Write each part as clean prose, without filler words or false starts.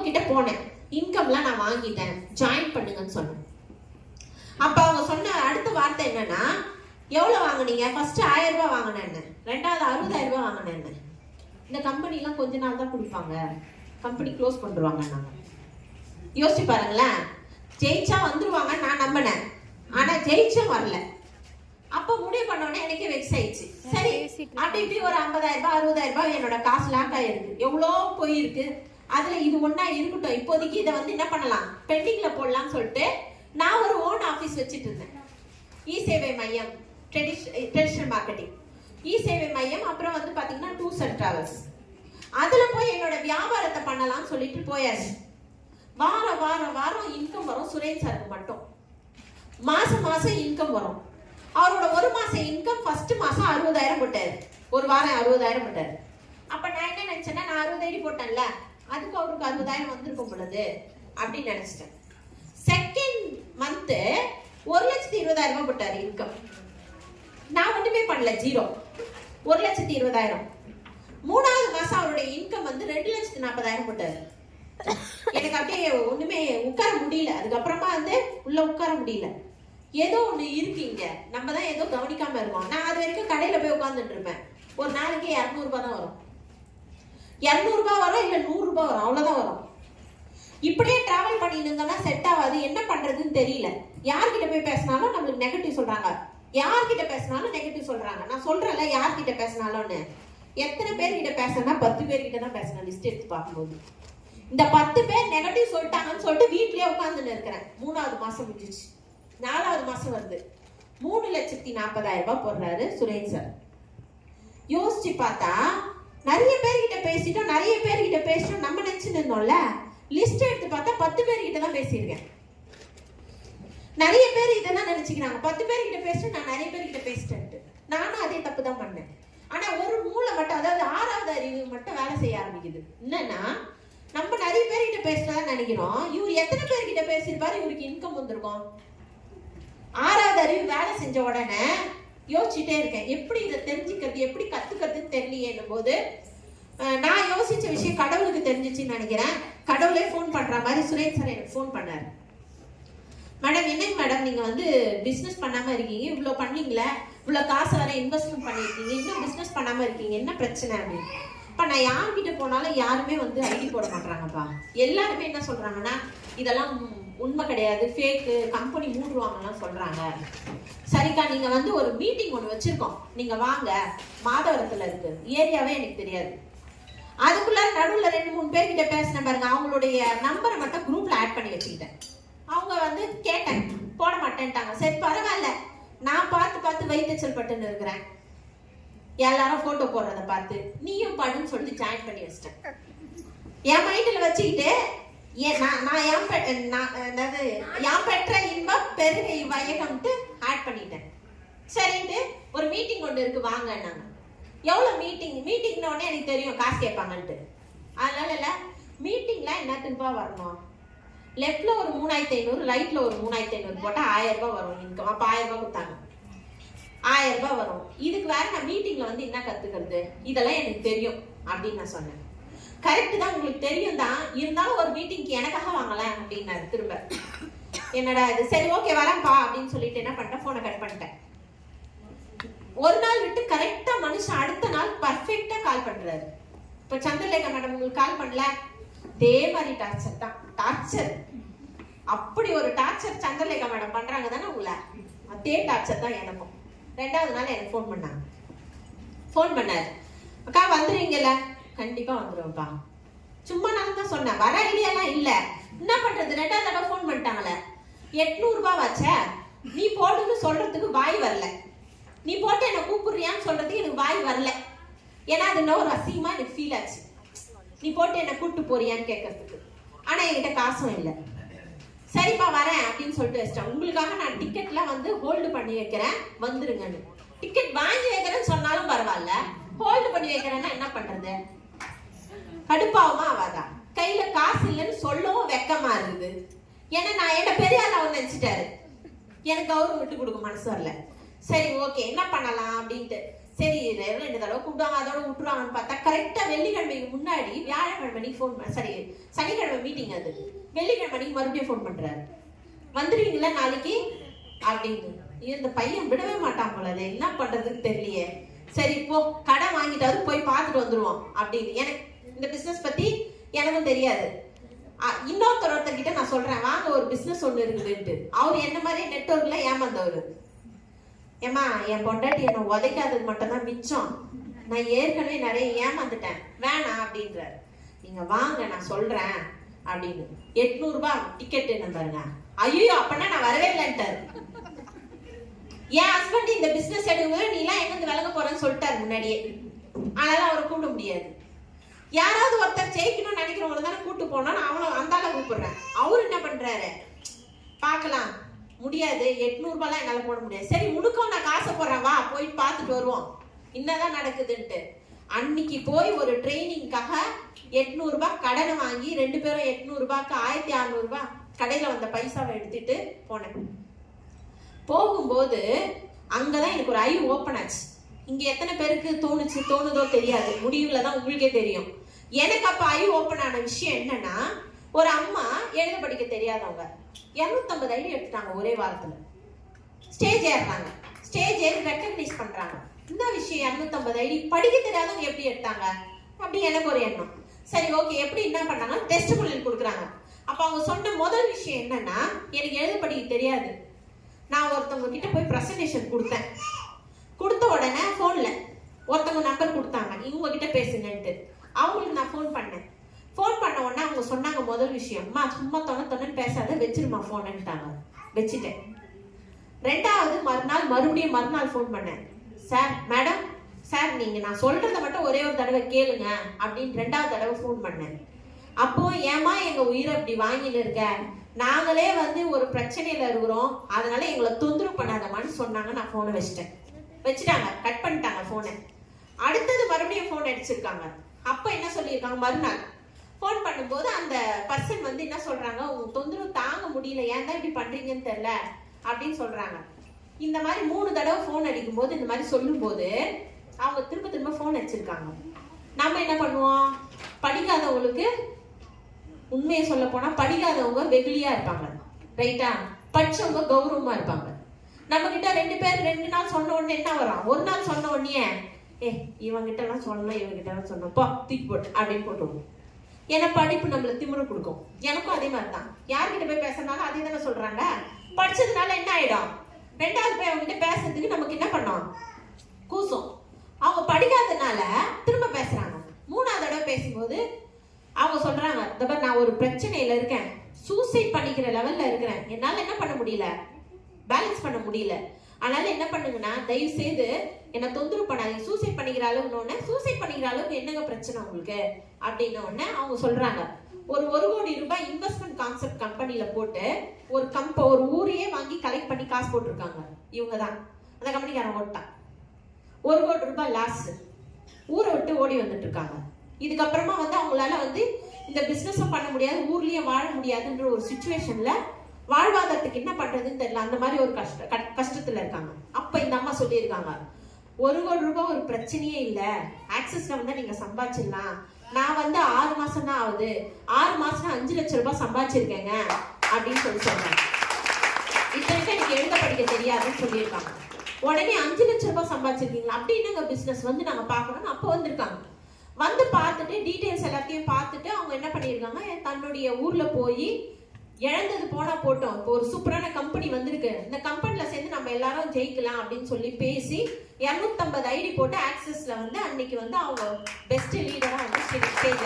கிட்ட போனேன். இன்கம்லாம் நான் வாங்கிட்டேன், ஜாயின் பண்ணுங்கன்னு சொன்னேன். அப்ப அவங்க சொன்ன அடுத்த வார்த்தை என்னன்னா, எவ்வளவு வாங்குனீங்க? ஃபர்ஸ்ட் 1000 ரூபாய் வாங்கினேன்னு, ரெண்டாவது 60,000 ரூபாய் வாங்கினேன்னு. இந்த கம்பெனி எல்லாம் கொஞ்ச நாள் தான் கொடுப்பாங்க, கம்பெனி க்ளோஸ் பண்ணிடுவாங்க. நாங்க யோசிச்சு பாருங்களேன். ஜெயிச்சா வந்துருவாங்க நான் நம்பினேன், ஆனா ஜெயிச்சும் வரல. அப்ப முடிவு பண்ணோடனே எனக்கு வெக்ஸ் ஆயிடுச்சு. சரி, அப்படி இப்படி ஒரு 50,000 ரூபாய் 60,000 ரூபாய் என்னோட காசு லாக் ஆயிருக்கு, எவ்வளோ போயிருக்கு. அதுல இது ஒன்னா இருக்கட்டும், இப்போதைக்கு இதை வந்து என்ன பண்ணலாம், பெண்டிங்ல போடலாம்னு சொல்லிட்டு நான் ஒரு ஓன் ஆபீஸ் வச்சுட்டு இருந்தேன். இ சேவை மையம், ட்ரெடிஷனல் மார்க்கெட்டிங், இ சேவை மையம். அப்புறம் வந்து பாத்தீங்கன்னா டூர்ஸ் அண்ட் டிராவல்ஸ். அதுல போய் என்னோட வியாபாரத்தை பண்ணலாம்னு சொல்லிட்டு போயாச்சு. வாரம் வாரம் வாரம் இன்கம் வரும் சுரேஷ் சாருக்கு மட்டும். மாசம் மாசம் இன்கம் வரும். அவரோட ஒரு மாசம் இன்கம் ஃபர்ஸ்ட் மாசம் 60,000 போட்டாரு, ஒரு வாரம் 60,000 போட்டாரு. அப்ப நான் என்ன நினைச்சேன்னா, நான் 60,000 போட்டேன்ல, அதுக்கு அவருக்கு 60,000 வந்திருக்கும் பொழுது அப்படின்னு நினைச்சிட்டேன். செகண்ட் மந்த் 1,20,000 ரூபாய் போட்டாரு இன்கம். நான் ஒண்ணுமே பண்ணல, ஜீரோ, 1,20,000. மூணாவது மாசம் அவருடைய இன்கம் வந்து 2,40,000 போட்டாரு. எனக்கு அப்படியே ஒண்ணுமே உட்கார முடியல. அதுக்கப்புறமா வந்து உள்ள உட்கார முடியல. ஏதோ ஒண்ணு இருக்கீங்க, நம்ம தான் ஏதோ கவனிக்காம இருக்கோம். நான் அது வரைக்கும் கடையில போய் உட்கார்ந்துட்டு இருப்பேன். ஒரு நாளைக்கு 200 ரூபாய் தான் வரும், 200 ரூபாய் வரும், இல்ல 100 ரூபாய் வரும், அவ்வளவுதான் வரும். இப்படியே டிராவல் பண்ணிட்டு இருந்தோம்னா செட் ஆகாது. என்ன பண்றதுன்னு தெரியல. யார்கிட்ட போய் பேசினாலும் நம்மளுக்கு நெகட்டிவ் சொல்றாங்க, யார்கிட்ட பேசினாலும் நெகட்டிவ் சொல்றாங்க. நான் சொல்றேன்ல, யார்கிட்ட பேசினாலும்னு. எத்தனை பேர்கிட்ட பேசினா? 10 பேர்கிட்ட தான் பேசினேன் லிஸ்ட் எடுத்து பார்க்கும்போது. இந்த 10 பேர் நெகட்டிவ் சொல்லிட்டாங்கன்னு சொல்லிட்டு வீட்லயே உட்கார்ந்துட்டு இருக்கிறேன். 3வது மாசம் முடிஞ்சிச்சு, 4வது மாசம் வருது. 3,40,000 ரூபாய் போடுறாரு சுரேஷ் சார். யோசிச்சு பார்த்தா நிறைய பேர்கிட்ட பேசிட்டோம், நிறைய பேர்கிட்ட பேசிட்டோம் நம்ம நினைச்சுன்னு இருந்தோம்ல. லிஸ்ட் எடுத்து பார்த்தா 10 பேர்கிட்ட தான் பேசியிருக்கேன். நிறைய பேர் இதெல்லாம் நினைச்சுக்கிறாங்க, 10 பேர்கிட்ட பேசிட்டு நான் நிறைய பேர்கிட்ட பேசிட்டேன்ட்டு. நானும் அதே தப்பு தான் பண்ணேன். ஆனா ஒரு மூளை மட்டும், அதாவது 6வது அறிவு மட்டும் வேலை செய்ய ஆரம்பிக்குது. என்னன்னா, நம்ம நிறைய பேர்கிட்ட பேசலாம் நினைக்கிறோம், இவர் எத்தனை பேர்கிட்ட பேசியிருப்பாரு, இவருக்கு இன்கம் வந்திருக்கும். 6வது அறிவு வேலை செஞ்ச உடனே யோசிச்சுட்டே இருக்கேன், எப்படி இதை தெரிஞ்சுக்கிறது, எப்படி கத்துக்கிறதுன்னு தெரியலையேன்னும் போது நான் யோசிச்ச விஷயம் கடவுளுக்கு தெரிஞ்சிச்சுன்னு நினைக்கிறேன். கடவுளே ஃபோன் பண்ற மாதிரி சுரேஷ் சார் எனக்கு ஃபோன் பண்ணாரு. மேடம், என்னங்க மேடம், நீங்க வந்து பிசினஸ் பண்ணாம இருக்கீங்க, இவ்வளவு பண்ணீங்களே, இவ்வளவு காசு வர இன்வெஸ்ட்மெண்ட் பண்ணிருக்கீங்க, இன்னும் பிசினஸ் பண்ணாம இருக்கீங்க, என்ன பிரச்சனை அப்படின்னு. இப்ப நான் யார்கிட்ட போனாலும் யாருமே வந்து ஐடி போட மாட்டாங்கப்பா. எல்லாருமே என்ன சொல்றாங்கன்னா, இதெல்லாம் உண்மை கிடையாது, ஃபேக்கு, கம்பெனி மூடுவாங்கலாம் சொல்றாங்க. சரிக்கா, நீங்க வந்து ஒரு மீட்டிங் ஒன்று வச்சிருக்கோம், நீங்க வாங்க, மாதவரத்துல இருக்கு, ஏரியாவே எனக்கு தெரியாது. அதுக்குள்ள நடுவில் 2-3 பேர்கிட்ட பேசின பாருங்க, அவங்களுடைய நம்பரை மட்டும் குரூப்ல ஆட் பண்ணி வச்சுக்கிட்டேன். அவங்க வந்து கேட்டேன், போட மாட்டேன்ட்டாங்க. சரி பரவாயில்ல, நான் பார்த்து வைத்தச்சல் பட்டுன்னு இருக்கிறேன், எல்லாரும் போட்டோ போடுறத பார்த்து நீயும் படுன்னு சொல்லிட்டு ஜாயின் பண்ணி வச்சிட்டேன். என் மைண்ட்ல வச்சுக்கிட்டு நான் பெற்ற இன்பம் பெருகை வையகம்ட்டு ஆட் பண்ணிட்டேன். சரின்ட்டு ஒரு மீட்டிங் ஒன்று இருக்கு வாங்க. நாங்க எவ்வளவு மீட்டிங்ன உடனே எனக்கு தெரியும் காசு கேட்பாங்கன்ட்டு. அதனால இல்ல, மீட்டிங்ல என்னத்துக்குப்பா வரணும், லெஃப்ட்ல ஒரு 3,500, ரைட்ல ஒரு 3,500 போட்டா 1000 ரூபாய் வரும் இன்கம். அப்ப 1000 ரூபாய் கொடுத்தாங்க, 1000 ரூபாய் வரும். இதுக்கு வேற நான் மீட்டிங்ல வந்து என்ன கத்துக்கிறது, இதெல்லாம் எனக்கு தெரியும் அப்படின்னு நான் சொன்னேன். கரெக்ட் தான், உங்களுக்கு தெரியும் தான், இருந்தாலும் ஒரு மீட்டிங்க்கு எனக்காக வாங்கலாம் அப்படின்னாரு. திரும்ப என்னடா இது, சரி ஓகே வரேன்ப்பா அப்படின்னு சொல்லிட்டு என்ன பண்ணிட்டேன், போனை கட் பண்ணிட்டேன். ஒரு நாள் விட்டு கரெக்டா மனுஷன் அடுத்த நாள் பர்ஃபெக்டா கால் பண்றாரு. இப்ப சந்திரலேகா மேடம் உங்களுக்கு கால் பண்ணல, அதே மாதிரி டார்ச்சர் தான், டார்ச்சர். அப்படி ஒரு டார்ச்சர் சந்திரலேகா மேடம் பண்றாங்க தானே உங்களை, அதே டார்ச்சர் தான் எனக்கும். 2வது நாள் எனக்கு ஃபோன் பண்ணாங்க. ஃபோன் பண்ணாரு, அக்கா வந்துருவீங்கல்ல? கண்டிப்பா வந்துருவேன்ப்பா. சும்மா நான் தான் சொன்னேன், வர ஐடியாலாம் இல்ல. என்ன பண்றது, 2வது தடவை ஃபோன் பண்ணிட்டாங்களே. 800 ரூபாய் வச்ச, நீ போடுன்னு சொல்றதுக்கு வாய் வரல, நீ போட்டு என்ன கூப்பிடுறியான்னு சொல்றதுக்கு எனக்கு வாய் வரல. ஏன்னா அது இன்னும் ஒரு அசிங்கமா எனக்கு ஃபீல் ஆச்சு, நீ போட்டு என்ன கூப்பிட்டு போறியான்னு கேட்கறதுக்கு. ஆனா என்கிட்ட காசும் இல்லை. சரிப்பா வரேன் அப்படின்னு சொல்லிட்டு வச்சிட்டேன். உங்களுக்காக நான் டிக்கெட்லாம் வந்து ஹோல்டு பண்ணி வைக்கிறேன், வந்துருங்கன்னு. டிக்கெட் வாங்கி வைக்கிறேன்னு சொன்னாலும் பரவாயில்ல, ஹோல்டு பண்ணி வைக்கிறேன்னா என்ன பண்றது, கடுப்பாவுமா ஆவாதா? கையில காசு இல்லைன்னு சொல்லவும் வெக்கமா இருக்குது. ஏன்னா நான் என்ன பெரிய ஆள் அவர் நினைச்சிட்டாரு, எனக்கு அவரு விட்டு கொடுக்க மனசு வரல. சரி ஓகே என்ன பண்ணலாம் அப்படின்ட்டு சரி 2 தடவை கூப்பிடுவாங்க, அதோட விட்டுருவாங்கன்னு பார்த்தா கரெக்டா வெள்ளிக்கிழமைக்கு முன்னாடி வியாழக்கிழமை ஃபோன் சரி சனிக்கிழமை மீட்டிங், அது வெள்ளிக்கிழமை மறுபடியும் ஃபோன் பண்றாரு, வந்துடுவீங்களா நாளைக்கு அப்படின்னு. இந்த பையன் விடவே மாட்டான் போல, அதை என்ன பண்றதுன்னு தெரியலையே, சரி போ கடை வாங்கிட்டாவது போய் பார்த்துட்டு வந்துருவோம் அப்படின்னு. எனக்கு இந்த பிசினஸ் பத்தி எனக்கும் தெரியாது. ஒருத்தர்கிட்ட நான் சொல்றேன், வாங்க ஒரு பிசினஸ் ஒண்ணு இருக்குதுன்ட்டு. அவர் என்ன மாதிரி நெட்வொர்க்ல ஏமாந்தவர். ஏமா என் பொண்டாட்டி என்ன உதைக்காதது மட்டும் தான் மிச்சம், நான் ஏற்கனவே நிறைய ஏமாந்துட்டேன், வேணாம் அப்படின்றார். நீங்க வாங்க நான் சொல்றேன் அப்படின்னு. 800 ரூபாய் டிக்கெட் என்ன பாருங்க. ஐயோ அப்பனா நான் வரவே இல்லைன்ட்டாரு. என் ஹஸ்பண்ட் இந்த பிசினஸ் எடுக்கும்போது நீ எல்லாம் எங்க விளங்க போறேன்னு சொல்லிட்டாரு முன்னாடியே, அதனால அவரை கூப்பிட முடியாது. யாராவது ஒருத்தர் ஜெயிக்கணும்னு நினைக்கிறவங்க தானே கூட்டு போனோம், அவனும் அந்த ஆளை கூப்பிடுறேன். அவரு என்ன பண்றாரு, பார்க்கலாம் முடியாது, 800 ரூபாய்லாம் என்னால போட முடியாது, சரி உனக்கும் நான் காசை போடுறேன் வா போய் பார்த்துட்டு வருவோம் என்னதான் நடக்குதுன்ட்டு. அன்னைக்கு போய் ஒரு ட்ரைனிங்காக 800 ரூபாய் கடனை வாங்கி 2 பேரும் 800 ரூபாய்க்கு 1600 ரூபாய் கடையில வந்த பைசாவை எடுத்துட்டு போனேன். போகும்போது அங்கதான் எனக்கு ஒரு ஐ ஓப்பன் ஆச்சு. இங்க எத்தனை பேருக்கு தோணுதோ தெரியாது, முடிவுல தான் உங்களுக்கே தெரியும். எனக்கு அப்ப ஐ ஓப்பன் ஆன விஷயம் என்னன்னா, ஒரு அம்மா எழுத படிக்க தெரியாதவங்க 250 ஐடி எடுத்துட்டாங்க ஒரே வாரத்துல. ஸ்டேஜ் ஏறாங்க, ஸ்டேஜ் ஏறி ரெக்கக்னைஸ் பண்றாங்க. இந்த விஷயம் 250 ஐடி படிக்க தெரியாதவங்க எப்படி எடுத்தாங்க அப்படி எனக்கு ஒரு எண்ணம். சரி ஓகே, எப்படி என்ன பண்ணாங்க, டெஸ்ட் கொடுக்குறாங்க. அப்ப அவங்க சொன்ன முதல் விஷயம் என்னன்னா, எனக்கு எழுத படிக்க தெரியாது, நான் ஒருத்தவங்க கிட்ட போய் பிரசன்டேஷன் கொடுத்தேன். கொடுத்த உடனே போன்ல ஒருத்தவங்க நம்பர் கொடுத்தாங்க, இவங்க கிட்ட பேசுங்கன்ட்டு. அவங்களுக்கு நான் போன் பண்ணேன். போன் பண்ண உடனே அவங்க சொன்னாங்க முதல் விஷயம், சும்மா தொண்ணு பேசாத, வச்சிருமா போன்ட்டாங்க. வச்சுட்டேன். ரெண்டாவது மறுநாள் போன் பண்ணேன். சார் மேடம் சார் நீங்க நான் சொல்றதை மட்டும் ஒரே ஒரு தடவை கேளுங்க அப்படின்னு 2வது தடவை போன் பண்ணேன். அப்போ ஏமா எங்க உயிரை இப்படி வாங்கிட்டு இருக்க, நாங்களே ஒரு பிரச்சனையில இருக்கிறோம், அதனால எங்களை தொந்தரவு பண்ணாதமான்னு சொன்னாங்க. நான் போனை வச்சுட்டாங்க, கட் பண்ணிட்டாங்க போனை. அடுத்தது மறுபடியும் போன் அடிச்சிருக்காங்க. அப்ப என்ன சொல்லியிருக்காங்க, மறுநாள் போன் பண்ணும்போது அந்த பர்சன் என்ன சொல்றாங்க, உங்க தொந்தரவு தாங்க முடியல, ஏன் தான் இப்படி பண்றீங்கன்னு தெரியல அப்படின்னு சொல்றாங்க. இந்த மாதிரி 3 தடவை போன் அடிக்கும் போது இந்த மாதிரி சொல்லும் போது அவங்க திரும்ப போன் அடிச்சிருக்காங்க. நம்ம என்ன பண்ணுவோம், படிக்காதவங்களுக்கு உண்மையை சொல்ல போனா படிக்காதவங்க வெகுளியா இருப்பாங்க, ரைட்டா, படிச்சவங்க கௌரவமா இருப்பாங்க. நம்ம கிட்ட 2 பேர் 2 நாள் சொன்ன உடனே என்ன வரும், ஒரு நாள் சொன்ன உடனே இவங்கிட்ட எல்லாம் சொல்லணும், இவங்கிட்ட எல்லாம் சொன்னப்போ தூக்கி போட்டு அப்படின்னு போட்டுருவோம். ஏன்னா படிப்பு நம்மள திமிரு கொடுக்கும். எனக்கும் அதே மாதிரி தான், யார்கிட்ட போய் பேசுறதுனால அதே தானே சொல்றாங்க. படிச்சதுனால என்ன ஆயிடும், 2வது போய் அவங்க கிட்ட பேசுறதுக்கு நமக்கு என்ன பண்ணோம், கூசும். அவங்க படிக்காதனால திரும்ப பேசுறாங்க. 3வது தடவை பேசும்போது அவங்க சொல்றாங்க, நான் ஒரு பிரச்சனையில இருக்கேன், சூசைட் பண்ணிக்கிற லெவல்ல இருக்கிறேன், என்னால என்ன பண்ண முடியல, பேலன்ஸ் பண்ண முடியல, அதனால என்ன பண்ணுங்கன்னா தயவு செய்து என்ன தொந்தரவு பண்ணாதீங்க, சூசைட் பண்ணிக்கிற அளவுன்னு. சூசைட் பண்ணிக்கிற அளவுக்கு என்னங்க பிரச்சனை உங்களுக்கு அப்படின்னு உடனே அவங்க சொல்றாங்க, ஒரு 1 கோடி ரூபாய் இன்வெஸ்ட்மெண்ட் கான்செப்ட் கம்பெனில போட்டு ஒரு ஊரையே வாங்கி கலெக்ட் பண்ணி காசு போட்டிருக்காங்க. இவங்க தான் அந்த கம்பெனிக்காரன் ஓட்டான். 1 கோடி ரூபாய் லாஸ், ஊரை விட்டு ஓடி வந்துட்டு இருக்காங்க. இதுக்கப்புறமா அவங்களால இந்த பிசினஸும் பண்ண முடியாது, ஊர்லயே வாழ முடியாதுன்ற ஒரு சிச்சுவேஷன்ல வாழ்வாதாரத்துக்கு என்ன பண்றதுன்னு தெரியல, அந்த மாதிரி ஒரு கஷ்டத்துல இருக்காங்க. அப்ப இந்த அம்மா சொல்லியிருக்காங்க, 1 கோடி ரூபாய் ஒரு பிரச்சனையே இல்ல, ஆக்சிஸ்ல நீங்க சம்பாதிச்சிடலாம். நான் 6 மாசம் தான் ஆகுது, 6 மாசம் 5 லட்சம் ரூபாய் சம்பாதிச்சிருக்கேங்க அப்படின்னு சொல்றாங்க. இத்தனைக்கும் எனக்கு எழுத படிக்க தெரியாதுன்னு சொல்லியிருக்காங்க. உடனே 5 லட்சம் ரூபாய் சம்பாதிச்சிருக்கீங்களா, அப்படி என்னங்க பிசினஸ் நாங்க பாக்கணும்னு அப்ப வந்திருக்காங்க. பார்த்துட்டு டீடைல்ஸ் எல்லாத்தையும் பார்த்துட்டு அவங்க என்ன பண்ணிருக்காங்க, தன்னுடைய ஊர்ல போய் இழந்தது போனா போட்டோம், இப்போ ஒரு சூப்பரான கம்பெனி வந்திருக்கு, இந்த கம்பெனில சேர்ந்து நம்ம எல்லாரும் ஜெயிக்கலாம் அப்படின்னு சொல்லி பேசி 250 ஐடி போட்டு ஆக்சஸ்ல அன்னைக்கு அவங்க பெஸ்ட் லீடரா ஸ்டேஜ்.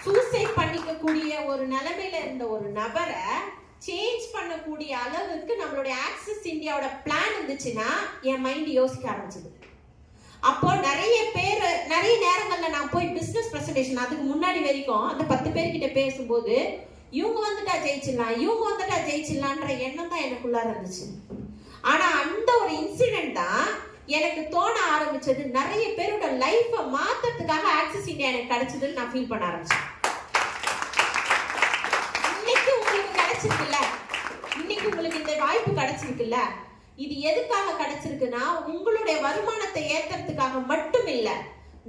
சூசைட் பண்ணிக்க கூடிய ஒரு நிலைமையில இருந்த ஒரு நபரை சேஞ்ச் பண்ணக்கூடிய அளவுக்கு நம்மளுடைய ஆக்சஸ் இந்தியாவோட பிளான் இருந்துச்சுன்னா என் மைண்ட் யோசிக்க ஆரம்பிச்சது. அப்போ நிறைய நேரங்கள்ல நான் போய் பிசினஸ் பிரசன்டேஷன் அதுக்கு முன்னாடி வரைக்கும் அந்த 10 பேர்கிட்ட பேசும்போது இவங்க வந்துட்டா ஜெயிச்சிடலான்ற எண்ணம் தான் எனக்குள்ளார இருந்துச்சு. ஆனா அந்த ஒரு இன்சிடென்ட் தான் எனக்கு தோண ஆரம்பிச்சது, நிறைய பேரோட லைஃப மாத்துறதுக்காக ஆக்சஸ் இந்தியா எனக்கு கிடைச்சதுன்னு நான் ஃபீல் பண்ண ஆரம்பிச்சேன். இன்னைக்கு உங்களுக்கு கிடைச்சிருக்குல்ல, இன்னைக்கு உங்களுக்கு இந்த வாய்ப்பு கிடைச்சிருக்குல்ல, இது எதுக்காக கிடைச்சிருக்குன்னா உங்களுடைய வருமானத்தை ஏத்துறதுக்காக மட்டும் இல்ல,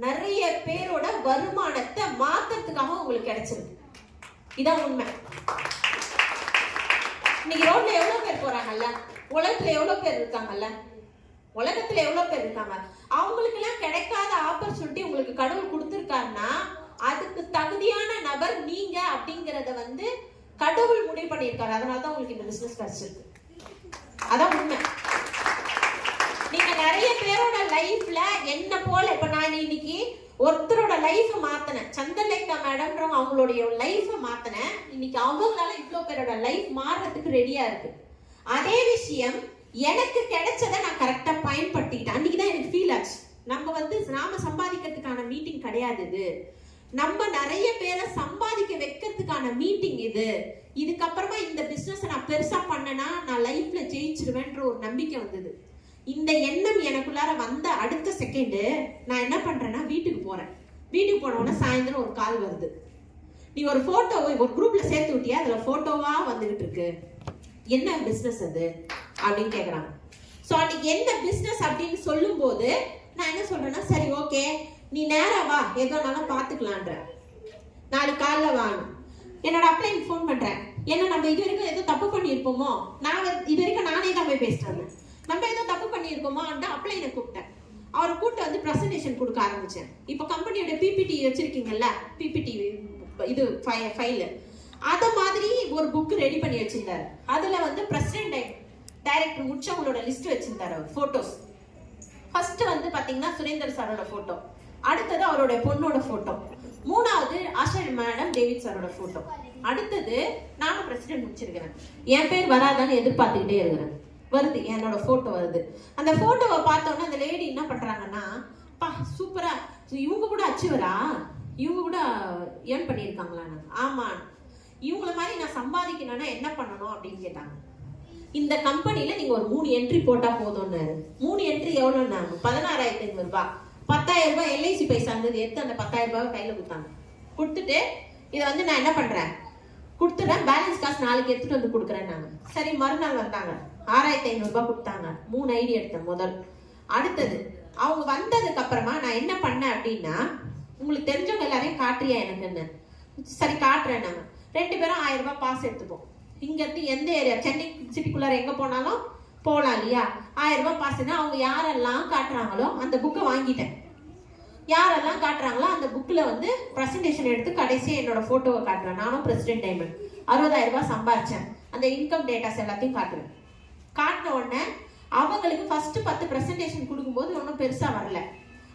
நிறைய பேரோட வருமானத்தை மாத்துறதுக்காக உங்களுக்கு கிடைச்சிருக்கு. இதான் உண்மை. இன்னைக்கு ரோட்ல எவ்வளவு பேர் போறாங்கல்ல, உலகத்துல எவ்வளவு பேர் இருக்காங்கல்ல, உலகத்துல எவ்வளவு பேர் இருக்காங்க, அவங்களுக்கு எல்லாம் கிடைக்காத ஆப்பர்ச்சுனிட்டி உங்களுக்கு கடவுள் கொடுத்திருக்காருன்னா அதுக்கு தகுதியான நபர் நீங்க அப்படிங்கறத வந்து கடவுள் முடிவு பண்ணியிருக்காரு. அதனாலதான் உங்களுக்கு இந்த பிசினஸ் கிடைச்சிருக்கு. அதான் உண்மை. நீங்க நிறைய பேரோட லைஃப்ல என்ன போல, இப்ப நான் இன்னைக்கு ஒருத்தரோட லைஃப் மாத்தினேன், சந்திரலேகா மேடம்ன்றவங்க அவங்களுடைய லைஃப் மாத்தினேன். இன்னைக்கு அவங்களால இவ்வளவு பேரோட லைஃப் மாறுறதுக்கு ரெடியா இருக்கு. அதே விஷயம் எனக்கு கிடைச்சதை நான் கரெக்டா பயன்படுத்திக்கிட்டேன். அன்னைக்குதான் எனக்கு ஃபீல் ஆச்சு, நாம சம்பாதிக்கிறதுக்கான மீட்டிங் கிடையாது இது, நம்ம நிறைய பேரை சம்பாதிக்க வைக்கிறதுக்கான மீட்டிங் இது. இதுக்கப்புறமா இந்த பிசினஸ் நான் பெருசா பண்ணனா நான் லைஃப்ல ஜெயிச்சிருவேன்ற ஒரு நம்பிக்கை வந்தது. இந்த எண்ணம் எனக்குள்ளார வந்த அடுத்த செகண்ட் நான் என்ன பண்றேன்னா வீட்டுக்கு போறேன். வீட்டுக்கு போன உடனே சாயந்தரம் ஒரு கால் வருது, நீ ஒரு போட்டோ ஒரு குரூப்ல சேர்த்து விட்டியா, அதுல போட்டோவா வந்துகிட்டு இருக்கு, என்ன பிசினஸ் அது அப்படின்னு கேக்குறாங்க. சோ அன்னைக்கு என்ன பிசினஸ் அப்படின்னு சொல்லும் போது நான் என்ன சொல்றேன்னா, சரி ஓகே நீ நேரா வா, எதோனாலும் பாத்துக்கலான்ற. நாளைக்கு காலைல வாங்க. என்னோட அப்ளைன் ஃபோன் பண்றேன், என்ன நம்ம இது வரைக்கும் ஏதோ தப்பு பண்ணியிருப்போமோ, நான் இது வரைக்கும் நானே தான் போய் பேசிட்டு நம்ம ஏதோ தப்பு பண்ணியிருக்கோமோ அந்த அப்ளைனை கூப்பிட்டேன். அவரை கூப்பிட்டு வந்து பிரசன்டேஷன் கொடுக்க ஆரம்பிச்சேன். இப்போ கம்பெனியோட பிபிடி வச்சிருக்கீங்கல்ல, பிபிடி இது ஃபைல், அத மாதிரி ஒரு புக் ரெடி பண்ணி வச்சிருந்தாரு. அதுல வந்து பிரசிடென்ட் டைரக்டர் முடிச்சவங்களோட லிஸ்ட் வச்சிருந்தாரு. அவர் போட்டோஸ் ஃபர்ஸ்ட் வந்து பாத்தீங்கன்னா சுரேந்தர் சாரோட போட்டோ, அடுத்தது அவரோட பொண்ணோட போட்டோ, மூணாவது ஆஷா மேடம் டேவிட் சாரோட போட்டோ, அடுத்தது நானும் பிரசிடென்ட் முடிச்சிருக்கிறேன். என் பேர் வராதான்னு எதிர்பார்த்துக்கிட்டே இருக்கிறேன். வருது, என்னோட போட்டோ வருது. அந்த போட்டோவை பார்த்தோன்னா அந்த லேடி என்ன பண்றாங்கன்னா, பா சூப்பரா, இவங்க கூட அச்சுவரா, இவங்க கூட ஏர்ன் பண்ணியிருக்காங்களா? ஆமா, இவங்கள மாதிரி நான் சம்பாதிக்கணும்னா என்ன பண்ணணும் அப்படின்னு கேட்டாங்க. இந்த கம்பெனில நீங்க ஒரு 3 என்ட்ரி போட்டா போதும்னு. 3 என்ட்ரி எவ்வளவுன்னா 16,500 ரூபாய். 10,000 ரூபாய் எல்ஐசி பைசா இருந்தது, எடுத்து அந்த 10,000 ரூபாய் கையில கொடுத்தாங்க. கொடுத்துட்டு இதை வந்து நான் என்ன பண்றேன், கொடுத்துறேன், பேலன்ஸ் காசு நாளைக்கு எடுத்துட்டு வந்து கொடுக்குறேன் நாங்க. சரி, மறுநாள் வந்தாங்க, 6,500 ரூபாய் கொடுத்தாங்க. 3 ஐடி எடுத்தேன் முதல். அடுத்தது அவங்க வந்ததுக்கு அப்புறமா நான் என்ன பண்ணேன் அப்படின்னா, உங்களுக்கு தெரிஞ்சவங்க எல்லாரையும் காட்டுறியா எனக்குன்னு. சரி காட்டுறேன். நாங்க 2 பேரும் 1000 ரூபாய் பாஸ் எடுத்துப்போம். இங்க இருந்து எந்த ஏரியா, சென்னை சிட்டிக்குள்ளார எங்க போனாலும் போகலாம் இல்லையா. 1000 ரூபாய் பாஸ்னா அவங்க யாரெல்லாம் காட்டுறாங்களோ அந்த புக்கை வாங்கிட்டேன். யாரெல்லாம் காட்டுறாங்களோ அந்த புக்ல வந்து பிரசன்டேஷன் எடுத்து கடைசியா என்னோட போட்டோவை காட்டுறேன். நானும் பிரசிடென்ட் டைமண்ட் 60,000 ரூபாய் சம்பாதிச்சேன். அந்த இன்கம் டேட்டாஸ் எல்லாத்தையும் காட்டுறேன். காட்டின உடனே அவங்களுக்கு ஃபர்ஸ்ட் 10 பிரசன்டேஷன் கொடுக்கும்போது ஒன்றும் பெருசா வரல.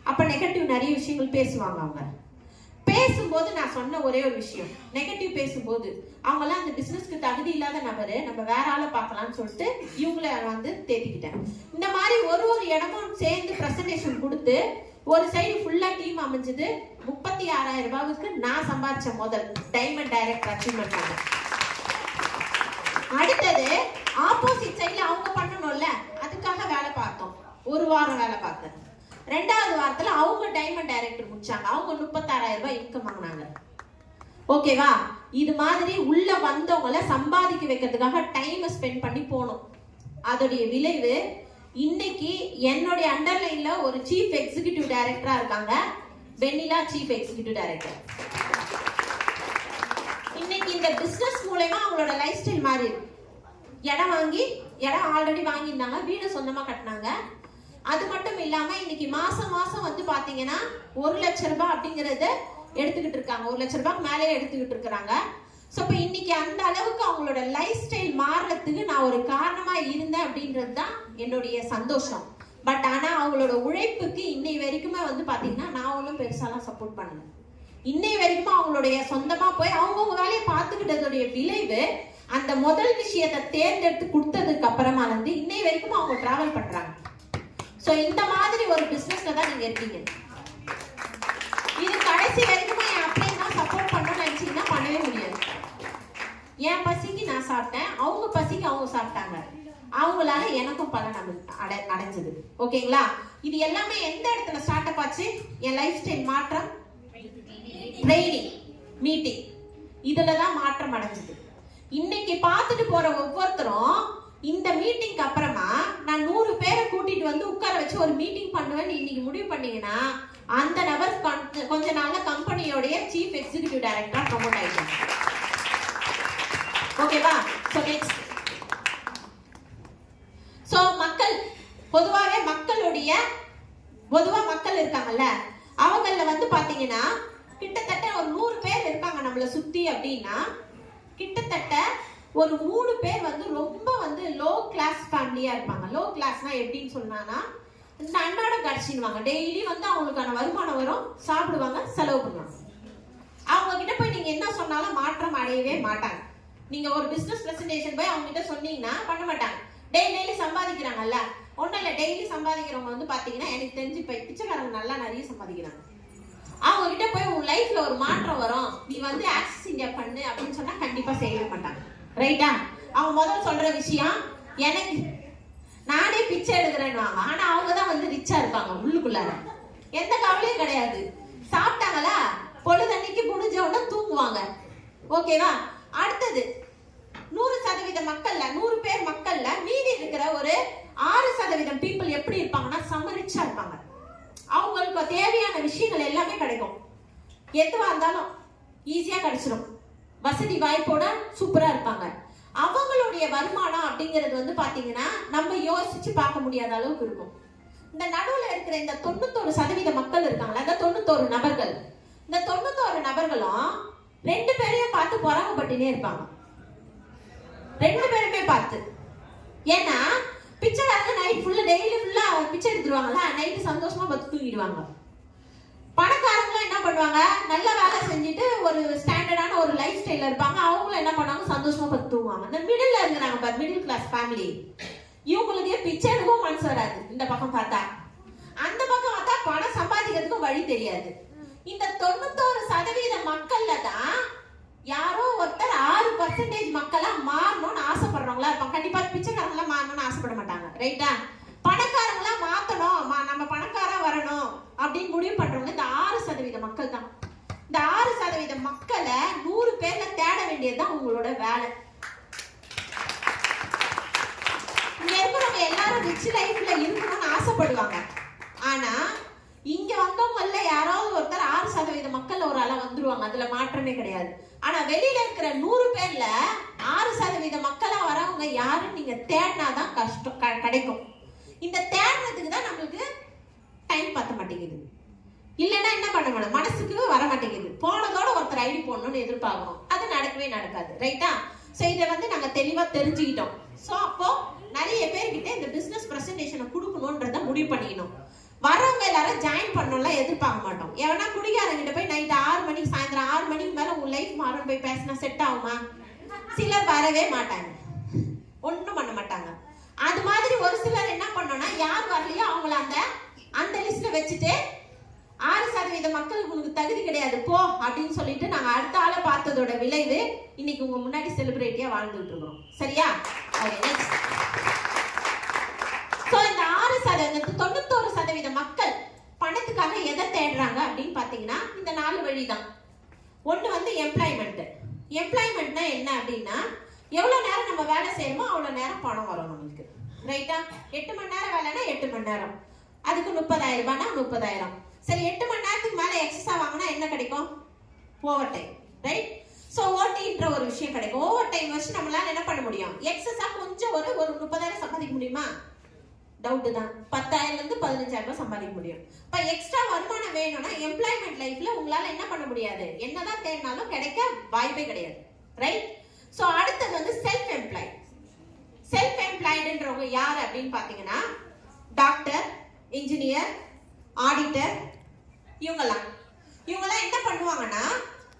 அப்ப நெகட்டிவ் நிறைய விஷயங்கள் பேசுவாங்க. அவங்க பேசும்போது நான் சொன்ன ஒரே ஒரு விஷயம், நெகட்டிவ் பேசும்போது அவங்கெல்லாம் அந்த பிசினஸ்க்கு தகுதி இல்லாத நபரு, நம்ம வேற ஆளை பார்க்கலாம்னு சொல்லிட்டு இவங்களை வந்து தேத்திக்கிட்டேன். இந்த மாதிரி ஒரு இடமும் சேர்ந்து பிரசன்டேஷன் கொடுத்து ஒரு சைடு ஃபுல்லா டீம் அமைஞ்சது. 36,000 ரூபாய்க்கு நான் சம்பாதிச்ச முதல் டைமண்ட் டைரக்டர் அச்சீவ்மெண்ட் பண்ண. அடுத்தது ஆப்போசிட் சைட்ல அவங்க பண்ணணும்ல, அதுக்காக வேலை பார்த்தோம். 1 வாரம் வேலை பார்த்தேன். 2வது வாரத்துல அவங்க டைமண்ட் டைரக்டர் முடிச்சாங்க. அவங்க 36,000 ரூபாய் இன்கம் வாங்கினாங்க. ஓகேவா? இது மாதிரி உள்ள வந்தவங்களை சம்பாதிக்க வைக்கிறதுக்காக டைம் ஸ்பெண்ட் பண்ணி போகணும். அதோடைய விளைவு இன்னைக்கு என்னுடைய அண்டர்லைன்ல ஒரு சீஃப் எக்ஸிகியூட்டிவ் டைரக்டரா இருக்காங்க. வெண்ணிலா சீஃப் எக்ஸிகியூட்டிவ் டைரக்டர். இன்னைக்கு இந்த பிசினஸ் மூலமா அவங்களோட லைஃப் ஸ்டைல் மாறி இருக்கு. இடம் ஆல்ரெடி வாங்கியிருந்தாங்க, வீடு சொந்தமா கட்டினாங்க. அது மட்டும் இல்லாம இன்னைக்கு மாசம் வந்து பாத்தீங்கன்னா 1 லட்சம் ரூபாய் அப்படிங்கறத எடுத்துக்கிட்டு இருக்காங்க. 1 லட்சம் ரூபாய்க்கு மேலே எடுத்துக்கிட்டு இருக்காங்க. சோ இப்ப இன்னைக்கு அந்த அளவுக்கு அவங்களோட லைஃப் ஸ்டைல் மாறறதுக்கு நான் ஒரு காரணமா இருந்தேன் அப்படின்றது தான் என்னுடைய சந்தோஷம். பட் ஆனா அவங்களோட உழைப்புக்கு இன்னை வரைக்குமே வந்து பாத்தீங்கன்னா நான் ஒன்றும் பெருசாலாம் சப்போர்ட் பண்ணல. இன்னை வரைக்கும் அவங்களுடைய சொந்தமா போய் அவங்கவுங்க வேலையை பார்த்துக்கிட்டதுடைய விளைவு, அந்த முதல் விஷயத்தை தேர்ந்தெடுத்து கொடுத்ததுக்கு அப்புறமா வந்து இன்னை வரைக்கும் அவங்க டிராவல் பண்றாங்க. சோ இந்த மாதிரி ஒரு பிசினஸ்ல தான் நீங்க இருக்கீங்க. இது கடைசி வரைக்கும் என் அப்படியே நான் சப்போர்ட் பண்ணணும்னு நினைச்சீங்கன்னா பண்ணவே முடியாது. என் பசிக்கு நான் சாப்பிட்டேன், அவங்க பசிக்கு அவங்க சாப்பிட்டாங்க. அவங்களால எனக்கும் பலன் அடைஞ்சது. ஓகேங்களா? இது எல்லாமே எந்த இடத்துல ஸ்டார்ட் அப் ஆச்சு? என் லைஃப் ஸ்டைல் மாற்றம், ட்ரைனிங், மீட்டிங், இதுலதான் மாற்றம் அடைஞ்சது. இன்னைக்கு பார்த்துட்டு போற ஒவ்வொருத்தரும் இந்த மீட்டிங்க்கு அப்புறமா நான் 100 பேரை கூட்டிட்டு வந்து உட்கார வச்சு ஒரு மீட்டிங் பண்ணுவேன் இன்னைக்கு முடிவு பண்ணீங்கன்னா அந்த நபர் கொஞ்ச நாள்ல கம்பெனியோடைய சீஃப் எக்ஸிகியூட்டிவ் டைரக்டரா ப்ரமோட் ஆயிட்டாங்க. ஓகேவா? So next. சோ மக்கள் பொதுவாக மக்கள் இருக்காங்கல்ல, அவங்கள வந்து பாத்தீங்கன்னா கிட்டத்தட்ட ஒரு 100 பேர் இருக்காங்க நம்மள சுத்தி அப்படின்னா, கிட்டத்தட்ட ஒரு 3 பேர் வந்து ரொம்ப வந்து லோ கிளாஸ் ஃபேமிலியா இருப்பாங்க. லோ கிளாஸ்னா எப்படின்னு சொன்னானா, இந்த அன்னாடம் கடிச்சிடுவாங்க. டெய்லி வந்து அவங்களுக்கான வருமானம் வரும், சாப்பிடுவாங்க, செலவு பண்ணுவாங்க. அவங்க கிட்ட போய் நீங்க என்ன சொன்னாலும் மாற்றம் அடையவே மாட்டாங்க. நீங்க ஒரு பிசினஸ் பிரசன்டேஷன் போய் அவங்க கிட்ட சொன்னீங்கன்னா பண்ண மாட்டாங்க. டெய்லி சம்பாதிக்கிறாங்கல்ல, ஒன்றும் இல்லை, டெய்லி சம்பாதிக்கிறவங்க வந்து பாத்தீங்கன்னா எனக்கு தெரிஞ்சு பிச்சைக்காரங்க நல்லா நிறைய சம்பாதிக்கிறாங்க. அவங்க கிட்ட போய் உன் லைஃப்ல ஒரு மாற்றம் வரும், நீ வந்து ஆக்சிஸ் இந்தியா பண்ணு அப்படின்னு சொன்னா கண்டிப்பா செய்யவே மாட்டாங்க. ரைட்டா? அவங்க முதல்ல சொல்ற விஷயம் எனக்கு நானே பிச்சை எடுக்கிறேன்னு வாங்க. ஆனா அவங்க தான் வந்து ரிச்சா இருப்பாங்க. உள்ளுக்குள்ளார எந்த கவலையும் கிடையாது. சாப்பிட்டாங்களா, பொழுதன்னைக்கு முடிஞ்ச உடனே தூங்குவாங்க. ஓகேவா? அடுத்தது 100% மக்கள்ல 100 பேர் மக்கள்ல மீதி இருக்கிற ஒரு 6% பீப்புள் எப்படி இருப்பாங்கன்னா செம்ம ரிச்சா இருப்பாங்க. அவங்களுக்கு தேவையான விஷயங்கள் எல்லாமே கிடைக்கும். எதுவா இருந்தாலும் ஈஸியா கிடைச்சிடும். வசதி வாய்ப்போட சூப்பரா இருப்பாங்க. அவங்களுடைய வருமானம் அப்படிங்கிறது வந்து பாத்தீங்கன்னா நம்ம யோசிச்சு பார்க்க முடியாத அளவுக்கு இருக்கும். இந்த நடுவுல இருக்கிற இந்த 91% மக்கள் இருக்காங்களா, அந்த 91 நபர்கள், இந்த 91 நபர்களும் 2 பேரையும் பார்த்து பொறாமப்பட்டுனே இருப்பாங்க. 2 பேருமே பார்த்து. ஏன்னா பிச்சைக்காரங்க நைட் ஃபுல்லா டெய்லி ஃபுல்லா பிச்சை எடுத்துருவாங்களா, நைட்டு சந்தோஷமா பத்து தூங்கிடுவாங்க. பணக்காரங்களும் என்ன பண்ணுவாங்க, நல்ல வேலை செஞ்சுட்டு ஒரு ஸ்டாண்டர்டான ஒரு லைஃப் ஸ்டைல இருப்பாங்க. அவங்களும் என்ன பண்ணுவாங்க, சந்தோஷமா பத்து தூங்குவாங்க. இந்த மிடில் இருக்கிறாங்க பாரு, மிடில் கிளாஸ் ஃபேமிலி, இவங்களுக்கு பிச்சை எடுக்கவும் மனசு வராது. இந்த பக்கம் பார்த்தா, அந்த பக்கம் பார்த்தா பணம் சம்பாதிக்கிறதுக்கும் வழி தெரியாது. இந்த 91% மக்கள்ல தான் யாரோ ஒருத்தர் 6% மக்களா மாறணும்னு ஆசைப்படுறவங்களா இருப்பாங்க. கண்டிப்பா பிச்சைக்காரங்களா மாறணும்னு ஆசைப்பட மாட்டாங்க. ரைட்டா? பணக்காரங்களா மாத்தணும், நம்ம பணக்காரா வரணும் அப்படின்னு முடிவு பண்றவங்க இந்த 6% மக்கள் தான். இந்த 6% மக்களை 100 பேர்ல தேட வேண்டியதுதான் உங்களோட வேலை. இங்க இருக்கிறவங்க எல்லாரும் ரிச் லைஃப்ல இருக்கணும்னு ஆசைப்படுவாங்க. ஆனா இங்க வந்தவங்கல்ல யாராவது ஒருத்தர் 6% மக்கள் ஒரு ஆளா வந்துருவாங்க. அதுல மாற்றமே கிடையாது. ஆனா வெளியில இருக்கிற 100 பேர்ல 6% மக்களா வரவங்க யாருன்னு நீங்க தேடினாதான் கஷ்டம் கிடைக்கும். இந்த தேடுறதுக்கு தான் நம்மளுக்கு டைம் பத்த மாட்டேங்குது. இல்லைன்னா என்ன பண்ண முடியும், மனசுக்கு வர மாட்டேங்குது. போனதோட ஒருத்தர் ஐடி போடணும்னு எதிர்பார்க்கணும், அது நடக்கவே நடக்காது. ரைட்டா? சோ இதை வந்து நாங்க தெளிவா தெரிஞ்சுக்கிட்டோம். சோ அப்போ நிறைய பேர்கிட்ட இந்த பிசினஸ் பிரசன்டேஷனை கொடுக்கணும்ன்றத முடிவு பண்ணிக்கணும். வரவங்க எல்லாரும் ஜாயின் பண்ணணும்லாம் எதிர்பார்க்க மாட்டோம். எவனா குடிகாரங்கிட்ட போய் நைட் 6 மணிக்கு சாயந்தரம் 6 மணிக்கு மேல உங்க லைஃப் மாறும் போய் பேசினா செட் ஆகுமா? சிலர் வரவே மாட்டாங்க, ஒன்றும் பண்ண மாட்டாங்க. அது மாதிரி ஒரு சிலர் என்ன பண்ணோம்னா, யார் வரலையோ அவங்கள அந்த லிஸ்ட்ல வச்சுட்டு 6% மக்களுக்கு உனக்கு தகுதி கிடையாது போ அப்படின்னு சொல்லிட்டு நாங்க அடுத்த ஆளை பார்த்ததோட விளைவு இன்னைக்கு உங்க முன்னாடி செலிபிரிட்டியா வாழ்ந்துட்டு இருக்கோம். சரியா? சோ இந்த 91% மக்கள் பணத்துக்காக எதை தேடுறாங்க அப்படின்னு பாத்தீங்கன்னா இந்த 4 வழிதான். ஒண்ணு வந்து எம்ப்ளாய்மெண்ட். எம்ப்ளாய்மெண்ட்னா என்ன அப்படின்னா, எவ்வளவு நேரம் நம்ம வேலை செய்யணுமோ அவ்வளவு நேரம் பணம் வரும் நமக்கு. ரைட்டா? 8 மணி நேரம் வேலைன்னா 8 மணி நேரம், அதுக்கு 30,000 ரூபாய்னா 30,000. சரி, 8 மணி நேரத்துக்கு மேல எக்ஸஸா வாங்கினா என்ன கிடைக்கும்? Over time. ரைட்? சோ ஓடின்ற ஒரு விஷயம் கிடைக்கும். ஓவர் டைம் வச்சு நம்மளால என்ன பண்ண முடியும், எக்ஸஸா கொஞ்சம் ஒரு 30,000 சம்பாதிக்க முடியுமா? டவுட் தான். 10,000 இருந்து 15,000 ரூபாய் சம்பாதிக்க முடியும். இப்ப எக்ஸ்ட்ரா வருமானம் வேணும்னா எம்ப்ளாய்மெண்ட் லைஃப்ல உங்களால என்ன பண்ண முடியாது, என்னதான் தேடினாலும் கிடைக்க வாய்ப்பே கிடையாது. ரைட்? சோ அடுத்தது வந்து செல்ஃப் எம்ப்ளாய்ட். செல்ஃப் எம்ப்ளாய்டுன்றவங்க யார் அப்படின்னு பாத்தீங்கன்னா, டாக்டர், இன்ஜினியர், ஆடிட்டர், இவங்கெல்லாம் என்ன பண்ணுவாங்கன்னா,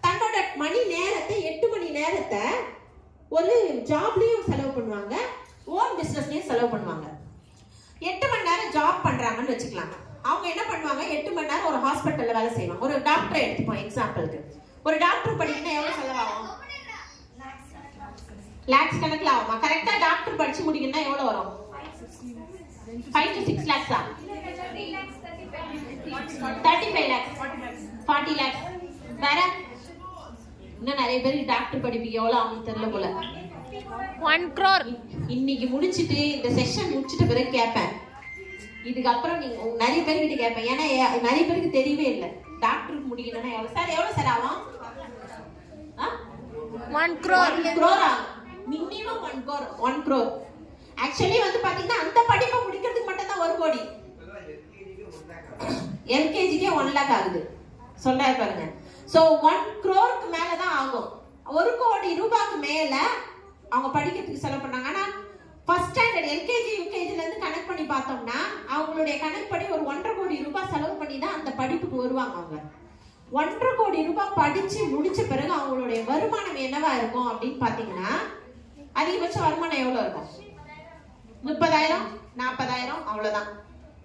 தன்னோட மணி நேரத்தை 8 மணி நேரத்தை ஒரு ஜாப்லயும் செலவு பண்ணுவாங்க, ஓன் பிசினஸ்லயும் செலவு பண்ணுவாங்க. 8 மணி நேரம் ஜாப் பண்றாங்கன்னு வச்சுக்கலாம். அவங்க என்ன பண்ணுவாங்க, 8 மணி நேரம் ஒரு ஹாஸ்பிட்டல்ல வேலை செய்வாங்க. ஒரு டாக்டரை எடுத்துப்போம் எக்ஸாம்பிளுக்கு. ஒரு டாக்டர் படிக்கணும்னா எவ்வளவு செலவாகும்? லாக்ஸ் கணக்குல ஆகுமா? கரெக்டா டாக்டர் படிச்சு முடிக்கணும்னா எவ்வளவு வரும்? 5 to 6 lakhs. 35 lakhs, 40 lakhs. வேற இன்னும் நிறைய பேருக்கு டாக்டர் படிப்புக்கு எவ்வளவு ஆகும் தெரியல போல. 1 crore. இன்னைக்கு முடிச்சிட்டு இந்த செஷன் முடிச்சிட்ட பிறகு கேட்பேன். இதுக்கப்புறம் நீங்க நிறைய பேர்கிட்ட கேட்பேன். ஏன்னா நிறைய பேருக்கு தெரியவே இல்லை. டாக்டருக்கு முடிக்கணும்னா எவ்வளவு சார் ஆகும்? 1 crore. 1 crore ஆகும். Minimum 1 crore. ஆக்சுவலி வந்து பாத்தீங்கன்னா அந்த படிப்பை முடிக்கிறதுக்கு மட்டும் தான் 1 கோடி. எல்கேஜிக்கே 1 lakh ஆகுது. சொல்றாரு பாருங்க. சோ 1 crore மேல தான் ஆகும். 1 கோடி ரூபாய்க்கு மேல அவங்க படிக்கிறதுக்கு செலவு பண்ணாங்க. ஆனா ஃபர்ஸ்ட் ஸ்டாண்டர்ட் எல்கேஜி யூகேஜில இருந்து கனெக்ட் பண்ணி பார்த்தோம்னா அவங்களுடைய கணக்குப்படி ஒரு 1.5 கோடி ரூபாய் செலவு பண்ணி தான் அந்த படிப்புக்கு வருவாங்க. அவங்க 1.5 கோடி ரூபாய் படிச்சு முடிச்ச பிறகு அவங்களுடைய வருமானம் என்னவா இருக்கும் அப்படின்னு பாத்தீங்கன்னா அதிகபட்ச வருமானம் எவ்வளவு இருக்கும்? 30,000 40,000 அவ்வளவுதான்.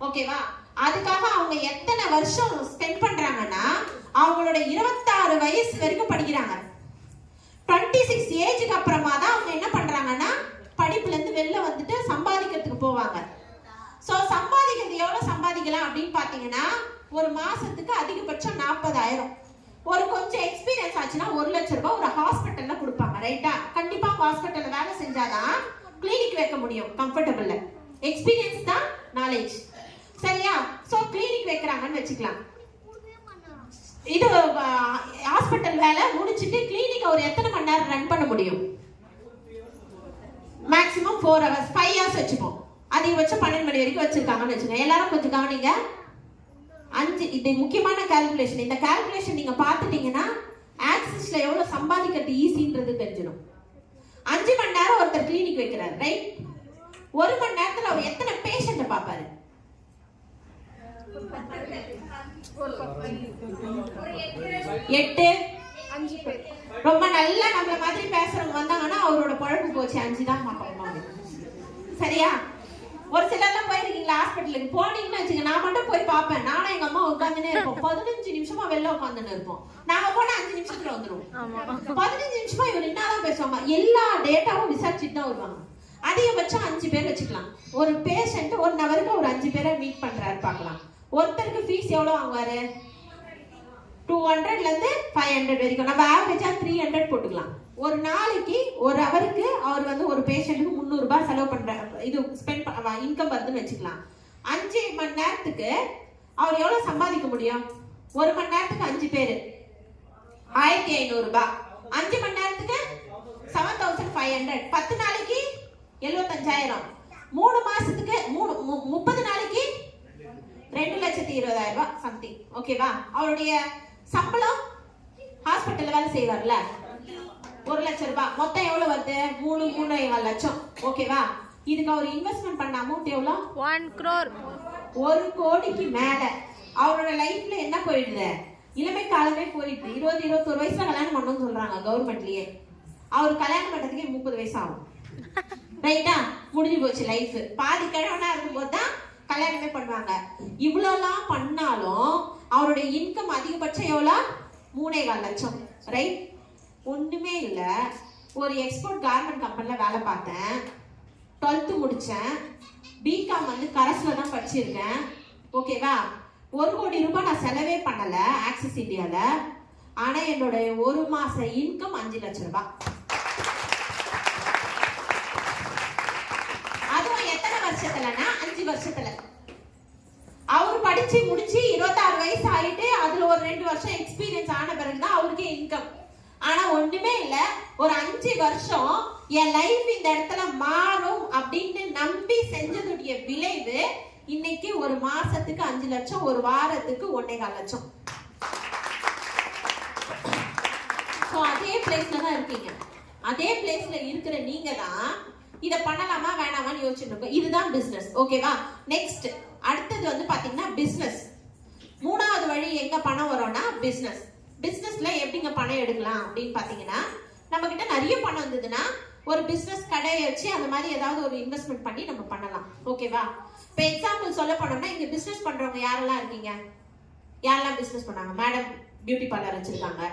ஓகேவா? அதுக்காக அவங்க எத்தனை வருஷம் ஸ்பெண்ட் பண்றாங்கன்னா அவங்களோட 26 வயசு வரைக்கும் படிக்கிறாங்க. 26 ஏஜுக்கு அப்புறமா தான் அவங்க என்ன பண்றாங்கன்னா படிப்புல இருந்து வெளில வந்துட்டு சம்பாதிக்கிறதுக்கு போவாங்க. சோ சம்பாதிக்கிறது எவ்வளவு சம்பாதிக்கலாம் அப்படின்னு பாத்தீங்கன்னா ஒரு மாசத்துக்கு அதிகபட்சம் 40,000. ஒரு கொஞ்சம் எக்ஸ்பீரியன்ஸ் ஆச்சுன்னா 1 லட்சம் ரூபாய் ஒரு ஹாஸ்பிட்டல்ல கொடுப்பாங்க. ரைட்டா? கண்டிப்பா ஹாஸ்பிட்டல்ல வேலை செஞ்சாதான் கிளினிக் வைக்க முடியும் கம்ஃபர்டபிள்ல. எக்ஸ்பீரியன்ஸ் தான் நாலேஜ். சரியா? சோ கிளினிக் வைக்கிறாங்கன்னு வச்சுக்கலாம். இது ஹாஸ்பிட்டல் வேலை முடிச்சிட்டு கிளினிக் ஒரு எத்தனை மணி நேரம் ரன் பண்ண முடியும்? மேக்ஸிமம் 4 hours 5 hours வச்சுப்போம். அதிகபட்சம் 12 மணி வரைக்கும் வச்சிருக்காங்கன்னு வச்சுக்கோங்க. எல்லாரும் கொஞ்சம் கவனிங்க. 5 இது முக்கியமான கால்குலேஷன். இந்த கால்குலேஷன் நீங்க பார்த்துட்டீங்கன்னா ஆக்சிஸ்ல எவ்வளவு சம்பாதிக்கிறது ஈஸின்றது தெரிஞ்சிடும். 5 மணி நேரம் ஒருத்தர் கிளினிக் வைக்கிறார், ரைட்? 1 மணி நேரத்துல அவர் எத்தனை பேஷண்ட பாப்பாரு? 8 5 பேர். ரொம்ப நல்லா நம்மள மாதிரி பேசுறவங்க வந்தாங்கன்னா அவரோட பழப்பு போச்சு. 5 தான் பாப்பாங்க. சரியா? ஒரு சிலர்லாம் போயிருக்கீங்களா ஹாஸ்பிட்டலுக்கு? போனீங்கன்னு வச்சுங்க, நான் மட்டும் போய் பார்ப்பேன். நானும் எங்க அம்மா உட்காந்துனே இருப்போம். 15 நிமிஷமா வெளில உட்காந்துன்னு இருப்போம். நாங்க போனா 5 நிமிஷத்துல வந்துருவோம். 15 நிமிஷமா இவர் என்னதான் பேசுவாங்க, எல்லா டேட்டாவும் விசாரிச்சுட்டு தான் வருவாங்க. அதிகபட்சம் 5 பேர் வச்சுக்கலாம். ஒரு பேஷண்ட் 1 ஹவருக்கு ஒரு 5 பேரை மீட் பண்றாரு பார்க்கலாம். ஒருத்தருக்கு ஃபீஸ் எவ்வளவு வாங்குவாரு? 200ல இருந்து 500 வரைக்கும். நம்ம ஆவரேஜா 300 போட்டுக்கலாம். ஒரு நாளைக்கு ஒரு ஹவருக்கு அவர் வந்து ஒரு பேஷண்ட்டுக்கு 300 ரூபாய் செலவு பண்ற இது ஸ்பெண்ட் இன்கம் வருதுன்னு வச்சுக்கலாம். 5 மணி நேரத்துக்கு அவர் எவ்வளவு சம்பாதிக்க முடியும்? 1 மணி நேரத்துக்கு 5 பேர் 1500 ரூபாய். 5 மணி நேரத்துக்கு 7500. 10 நாளைக்கு 75,000. 3 மாசத்துக்கு 30 நாளைக்கு 2,20,000 ரூபாய் சம்திங். ஓகேவா? அவருடைய சம்பளம் ஹாஸ்பிட்டல்ல வேலை செய்வார்ல 1 லட்சம் ரூபாய். மொத்தம் எவ்வளவு வருது? 3.5 லட்சம். ஓகேவா? இதுக்கு அவர் இன்வெஸ்ட்மெண்ட் பண்ண அமௌண்ட் எவ்வளவு? 1 crore. 1 கோடிக்கு மேல. அவரோட லைஃப்ல என்ன போயிடுது? இளமை காலமே போயிடுது. 20-21 வயசுல கல்யாணம் பண்ணணும்னு சொல்றாங்க கவர்மெண்ட்லயே. அவர் கல்யாணம் பண்றதுக்கே 30 வயசு ஆகும். ரைட்டா? முடிஞ்சு போச்சு லைஃப். பாதி கிழவனா இருக்கும்போது தான் கல்யாணமே பண்ணுவாங்க. இவ்வளவுலாம் பண்ணாலும் அவருடைய இன்கம் அதிகபட்சம் எவ்வளவு? 3.25 லட்சம். ரைட்? ஒண்ணுமே இல்ல. ஒரு எக்ஸ்போர்ட் கார்மெண்ட் கம்பெனில வேலை பார்த்தேன். 12th முடிச்சேன். பிகாம் வந்து கரஸ்ல தான் படிச்சிருக்கேன். ஓகேவா? 1 கோடி ரூபாய் நான் செலவே பண்ணல ஆக்சிஸ் இந்தியால. ஆனா என்னோட ஒரு மாச இன்கம் 5 லட்சம் ரூபாய். அதுவும் எத்தனை வருஷத்துலன்னா 5 வருஷத்துல. அவர் படிச்சு முடிச்சு 26 வயசு ஆயிட்டு அதுல ஒரு 2 வருஷம் எக்ஸ்பீரியன்ஸ் ஆன பிறகுதான் அவருக்கே இன்கம். ஆனா ஒண்ணுமே இல்ல, ஒரு 5 வருஷம் என் லைஃப் இந்த இடத்துல மாறும் அப்படின்னு நம்பி செஞ்சதுடைய விளைவு இன்னைக்கு ஒரு மாசத்துக்கு 5 லட்சம், ஒரு வாரத்துக்கு 1.25 லட்சம். அதே பிளேஸ்ல தான் இருக்கீங்க. அதே பிளேஸ்ல இருக்கிற நீங்க தான் இத பண்ணலாமா வேணாமான்னு யோசிச்சுட்டு இருக்கோம். இதுதான் பிசினஸ். ஓகேவா? நெக்ஸ்ட் அடுத்தது வந்து பாத்தீங்கன்னா பிசினஸ். 3வது வழி எங்க பணம் வரும்னா பிசினஸ். பிசினஸ்ல எப்படிங்க பணம் எடுக்கலாம் அப்படின்னு பாத்தீங்கன்னா, நம்ம கிட்ட நிறைய பணம் வந்ததுன்னா ஒரு பிசினஸ் கடையை வச்சு அந்த மாதிரி ஏதாவது ஒரு இன்வெஸ்ட்மெண்ட் பண்ணி நம்ம பண்ணலாம். ஓகேவா? இப்ப எக்ஸாம்பிள் சொல்ல போனோம்னா இங்க பிசினஸ் பண்றவங்க யாரெல்லாம் இருக்கீங்க? யாரெல்லாம் பிசினஸ் பண்ணாங்க? மேடம் பியூட்டி பார்லர் வச்சிருக்காங்க.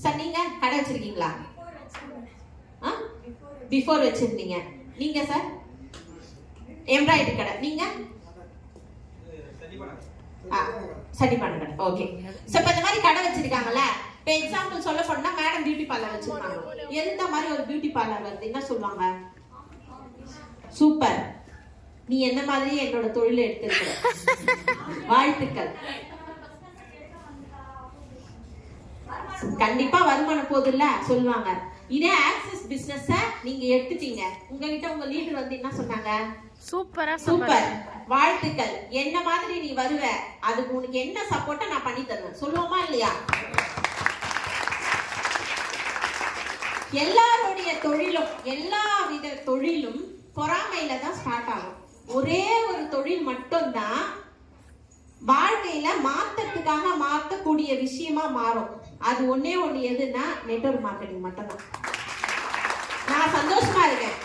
சார் நீங்க கடை வச்சிருக்கீங்களா? பிஃபோர் வச்சிருந்தீங்க. நீங்க சார் எம்ப்ராய்டரி கடை. நீங்க சட்டிப்பான கடை. ஓகே. சோ இப்ப இந்த மாதிரி கடை வச்சிருக்காங்கல்ல, இப்ப எக்ஸாம்பிள் சொல்ல போனா மேடம் பணக்காரன் பியூட்டி பார்லர் வச்சிருக்காங்க. எந்த மாதிரி ஒரு பியூட்டி பார்லர் வருது என்ன சொல்லுவாங்க? சூப்பர், நீ என்ன மாதிரி என்னோட தொழிலை எடுத்திருக்கிற, வாழ்த்துக்கள். கண்டிப்பா வருமானம் போதில்ல சொல்லுவாங்க. இதே ஆக்சஸ் பிசினஸ் நீங்க எடுத்துட்டீங்க, உங்ககிட்ட உங்க லீடர் வந்து என்ன சொன்னாங்க? சூப்பர், வாழ்த்துக்கள், என்ன மாதிரி நீ வருவ, அதுக்கு உனக்கு என்ன சப்போர்ட்டா நான் பண்ணி தருவேன் சொல்லுவோமா இல்லையா? எல்லாருடைய தொழிலும், எல்லா வித தொழிலும் பொறாமையில தான் ஸ்டார்ட் ஆகும். ஒரே ஒரு தொழில் மட்டும்தான் வாழ்க்கையில மாற்றத்துக்காக மாற்றக்கூடிய விஷயமா மாறும். அது ஒன்னே ஒண்ணு எதுன்னா நெட்வொர்க் மார்க்கெட்டிங் மட்டும்தான். நான் சந்தோஷமா இருக்கேன்,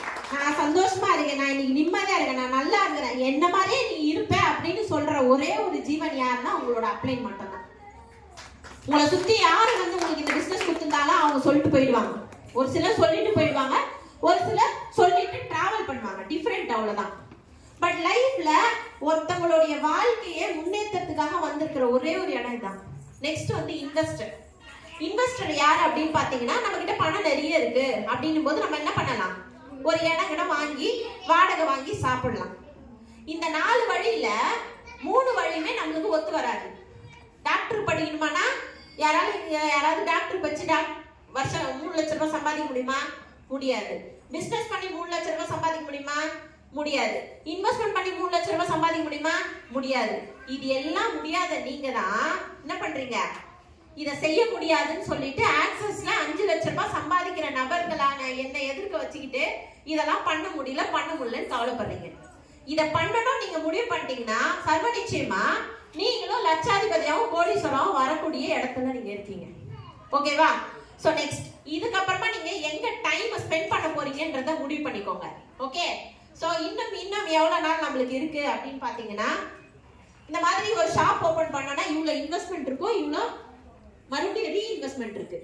நான் இன்னைக்கு நிம்மதியா இருக்கேன், நான் நல்லா இருக்கிறேன், என்ன மாதிரியே நீ இருப்ப அப்படின்னு சொல்ற ஒரே ஒரு ஜீவன் யாருன்னா உங்களோட அப்ளைன் மட்டும்தான். உங்களை சுத்தி யாரு வந்து உங்களுக்கு இந்த பிசினஸ் கொடுத்திருந்தாலும் அவங்க சொல்லிட்டு போயிடுவாங்க. ஒரு சிலர் சொல்லிட்டு போயிடுவாங்க, ஒரு சிலர் சொல்லிட்டு டிராவல் பண்ணுவாங்க, டிஃபரெண்ட், அவ்வளவுதான். பட் லைஃப்ல ஒருத்தவங்களுடைய வாழ்க்கையை முன்னேற்றத்துக்காக வந்திருக்கிற ஒரே ஒரு இடம் தான். நெக்ஸ்ட் வந்து இன்வெஸ்டர். இன்வெஸ்டர் யார் அப்படின்னு பாத்தீங்கன்னா, நம்ம கிட்ட பணம் நிறைய இருக்கு அப்படின்னும் போது நம்ம என்ன பண்ணலாம்? ஒரு இடம் வாங்கி வாடகை வாங்கி சாப்பிடலாம். இந்த 4 வழியில 3 வழியுமே நம்மளுக்கு ஒத்து வராது. டாக்டர் படிக்கணுமானா யாராவது டாக்டர் படிச்சு வருஷம் 3 லட்சம் ரூபாய் சம்பாதிக்க முடியுமா? முடியாது. பிசினஸ் பண்ணி 3 லட்சம் ரூபாய் சம்பாதிக்க முடியுமா? முடியாது. இன்வெஸ்ட்மெண்ட் பண்ணி 3 லட்சம் ரூபாய் சம்பாதிக்க முடியுமா? முடியாது. இது எல்லாம் முடியாத நீங்க தான் என்ன பண்றீங்க? இத செய்ய முடியாதுன்னு சொல்லிட்டு ஆக்சஸ்ல 5 லட்சம் ரூபாய் சம்பாதிக்கிற நபர்களான என்னை எதிர்க்க வச்சுக்கிட்டு இதெல்லாம் பண்ண முடியலன்னு கவலைப்படுறீங்க. இத பண்ணணும் நீங்க முடிவு பண்ணிட்டீங்கன்னா சர்வ நிச்சயமா நீங்களும் லட்சாதிபதியாவும் கோடீஸ்வராவும் வரக்கூடிய இடத்துல நீங்க இருக்கீங்க. ஓகேவா? சோ நெக்ஸ்ட், இதுக்கப்புறமா நீங்க எங்க டைம் ஸ்பெண்ட் பண்ண போறீங்கன்றத முடிவு பண்ணிக்கோங்க. ஓகே? சோ இன்னும் எவ்வளவு நாள் நம்மளுக்கு இருக்கு அப்படின்னு பாத்தீங்கன்னா, இந்த மாதிரி ஒரு ஷாப் ஓபன் பண்ணனா இவ்வளவு இன்வெஸ்ட்மெண்ட் இருக்கும், இவ்வளவு மறுபடியும் ரீஇன்வெஸ்ட்மெண்ட் இருக்கு.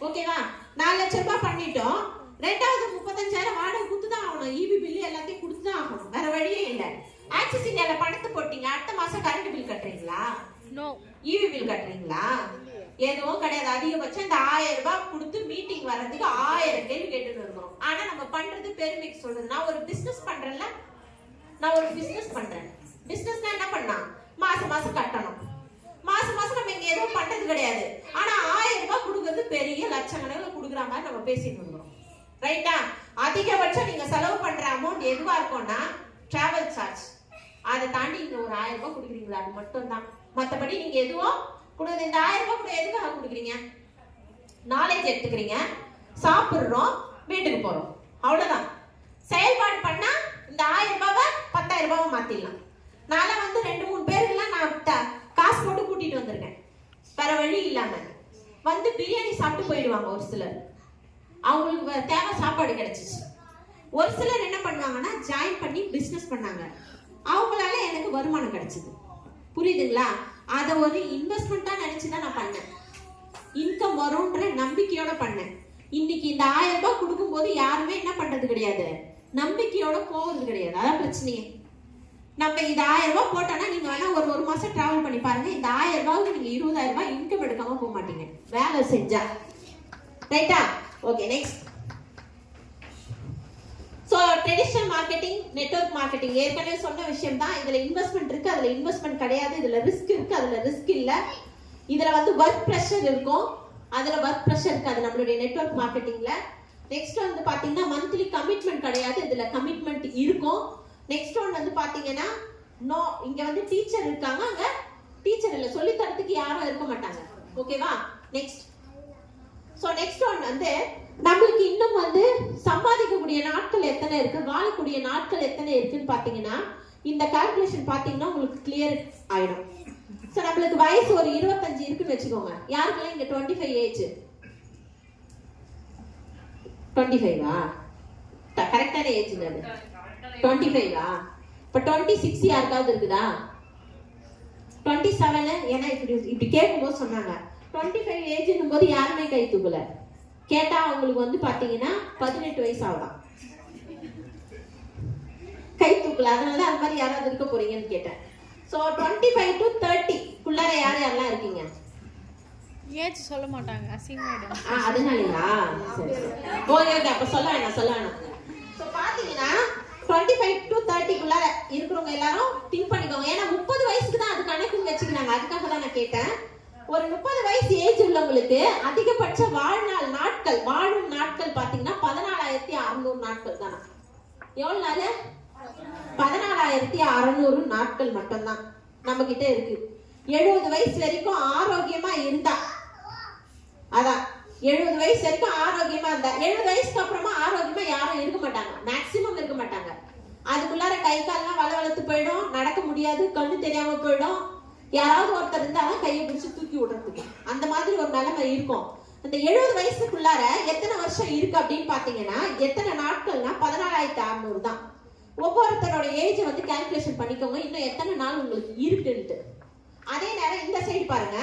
ஓகேவா? 4 லட்சம் ரூபாய் பண்ணிட்டோம், ரெண்டாவது 35,000 வாடகை கொடுத்துதான் ஆகணும், இபி பில் எல்லாத்தையும் கொடுத்துதான் ஆகணும், வேற வழியே இல்ல. ஆக்சிஸ் இந்தியால பணத்தை போட்டீங்க, அடுத்த மாசம் கரண்ட் பில் கட்டுறீங்களா? நோ. இபி பில் கட்டுறீங்களா? எதுவும் கிடையாது. அதிகபட்சம் இந்த 1000 ரூபாய் கொடுத்து மீட்டிங் வர்றதுக்கு 1000 கேள்வி கேட்டுட்டு இருக்கிறோம். ஆனா நம்ம பண்றது பெருமைக்கு சொல்றது. நான் ஒரு பிசினஸ் பண்றேன்ல, பிசினஸ்னா என்ன பண்ணா மாசம் கட்டணும். மாசம் நம்ம இங்க எதுவும் பண்றது கிடையாது. ஆனா 1000 ரூபாய் கொடுக்கறது பெரிய லட்சக்கணக்கில் கொடுக்குற மாதிரி நம்ம பேசிட்டு இருக்கிறோம். ரைட்டா? அதிகபட்சம் நீங்க செலவு பண்ற அமௌண்ட் எதுவா இருக்கும்னா டிராவல் சார்ஜ். அதை தாண்டி இங்க ஒரு 1000 ரூபாய் கொடுக்குறீங்களா? அது மட்டும் தான். மற்றபடி நீங்க எதுவும் கொடுக்குது. இந்த 1000 ரூபாய் கூட எதுக்காக கொடுக்குறீங்க? நாலேஜ் எடுத்துக்கிறீங்க, சாப்பிடுறோம், வீட்டுக்கு போறோம், அவ்வளவுதான். செயல்பாடு பண்ணா இந்த 1000 ரூபாவை 10,000 ரூபாவை மாத்திடலாம். நான் வந்து 2-3 பேருக்குலாம் நான் காசு போட்டு கூட்டிட்டு வந்திருக்கேன், வேற வழி இல்லாம. வந்து பிரியாணி சாப்பிட்டு போயிடுவாங்க ஒரு சிலர், அவங்களுக்கு தேவை சாப்பாடு கிடைச்சிச்சு. ஒரு சிலர் என்ன பண்ணுவாங்கன்னா ஜாயின் பண்ணி பிசினஸ் பண்ணாங்க, அவங்களால எனக்கு வருமானம் கிடைச்சது. புரியுதுங்களா? அதை ஒரு இன்வெஸ்ட்மெண்டா நினைச்சுதான் நான் பண்ணேன். இன்கம் வரும்ன்ற நம்பிக்கையோட பண்ணேன். இன்னைக்கு இந்த 1000 ரூபாய் கொடுக்கும் போது யாருமே என்ன பண்றது கிடையாது, நம்பிக்கையோட போவது கிடையாது. அதான் பிரச்சனையே. நம்ம இந்த 1000 ரூபாய் போட்டோம்னா நீங்க வேணா ஒரு மாசம் டிராவல் பண்ணி பாருங்க, இந்த 1000 ரூபாய்க்கு நீங்க 20,000 ரூபாய் இன்கம் எடுக்காம போக மாட்டீங்க வேலை செஞ்சா. ரைட்டா? Okay, next. So traditional marketing, network marketing ஏற்கனவே சொன்ன விஷயம் தான். இதுல இன்வெஸ்ட்மெண்ட் இருக்கு, அதுல இன்வெஸ்ட்மெண்ட் கிடையாது. இதுல ரிஸ்க் இருக்கு, அதுல ரிஸ்க் இல்ல. இதுல வந்து ஒர்க் பிரஷர் இருக்கும், அதுல ஒர்க் பிரஷர் இருக்காது நம்மளுடைய நெட்வொர்க் மார்க்கெட்டிங்ல. நெக்ஸ்ட் வந்து பாத்தீங்கன்னா மந்த்லி கமிட்மெண்ட் கிடையாது, இதுல கமிட்மெண்ட் இருக்கும். நெக்ஸ்ட் ஒன் வந்து பாத்தீங்கன்னா நோ, இங்க வந்து டீச்சர் இருக்காங்க, அங்க டீச்சர் இல்ல, சொல்லி தரத்துக்கு யாரும் இருக்க மாட்டாங்க. ஓகேவா? நெக்ஸ்ட். சோ நெக்ஸ்ட் ஒன் வந்து நம்மளுக்கு இன்னும் வந்து சம்பாதிக்கக்கூடிய நாட்கள் எத்தனை இருக்கு, வாழக்கூடிய நாட்கள் எத்தனை இருக்குன்னு பாத்தீங்கன்னா இந்த கால்குலேஷன் பாத்தீங்கன்னா உங்களுக்கு கிளியர் ஆயிடும். சோ நம்மளுக்கு வயசு ஒரு 25 இருக்குன்னு வச்சுக்கோங்க. யாருக்கெல்லாம் இங்க 25 ஏஜ்? 25ஆ? கரெக்டான ஏஜ் அது 25ஆ? இப்ப 26 யாருக்காவது இருக்குதா? 27? ஏன்னா இப்படி கேட்கும்போது சொன்னாங்க 25 ஏஜ்னும் போது யாருமே கை தூக்கல. கேட்டா அவங்களுக்கு வந்து பாத்தீங்கன்னா 18 வயசு ஆகுதான், கை தூக்கல. அதனால அது மாதிரி யாராவது இருக்க போறீங்கன்னு கேட்டேன். சோ 25 to 30 குள்ளார யாரெல்லாம் இருக்கீங்க? ஏச்சு சொல்ல மாட்டாங்க அசிங்கமாயிடும். அதனாலயா? சரி ஓகே ஓகே, அப்ப சொல்ல வேணாம். ஸோ பாத்தீங்கன்னா 25 to 30 இருக்கிறவங்க எல்லாரும் திங்க் பண்ணிக்கோங்க. ஏன்னா 30 வயசுக்கு தான் அது கணக்குன்னு வச்சுக்கிறாங்க. அதுக்காக தான் நான் கேட்டேன். ஒரு 30 வயசு ஏஜ் உள்ளவங்களுக்கு அதிகபட்ச வாழும் நாட்கள் பாத்தீங்கன்னா 14,600 நாட்கள் தானா? எவ்வளவு நாள்? 14,600 நாட்கள் மட்டும்தான் நம்ம கிட்ட இருக்கு. 70 வயசு வரைக்கும் ஆரோக்கியமா இருந்தா, அதான் 70 வயசு வரைக்கும் ஆரோக்கியமா இருந்தா, 70 வயசுக்கு அப்புறமா ஆரோக்கியமா யாரும் இருக்க மாட்டாங்க, மேக்சிமம் இருக்க மாட்டாங்க. அதுக்குள்ளார கை கால்லாம் வளவளத்து போயிடும், நடக்க முடியாது, கண்ணு தெரியாம போயிடும். யாராவது ஒருத்தர் இருந்தாதான் கையை பிடிச்சு தூக்கி விடுறதுக்கு அந்த மாதிரி ஒரு நிலைமை இருக்கும். அந்த 70 வயசுக்குள்ளார எத்தனை வருஷம் இருக்கு அப்படின்னு பாத்தீங்கன்னா, எத்தனை நாட்கள்னா 14,600 தான். ஒவ்வொருத்தரோட ஏஜ் வந்து கால்குலேஷன் பண்ணிக்கோங்க, இன்னும் எத்தனை நாள் உங்களுக்கு இருக்குன்ட்டு. அதே நேரம் இந்த சைடு பாருங்க,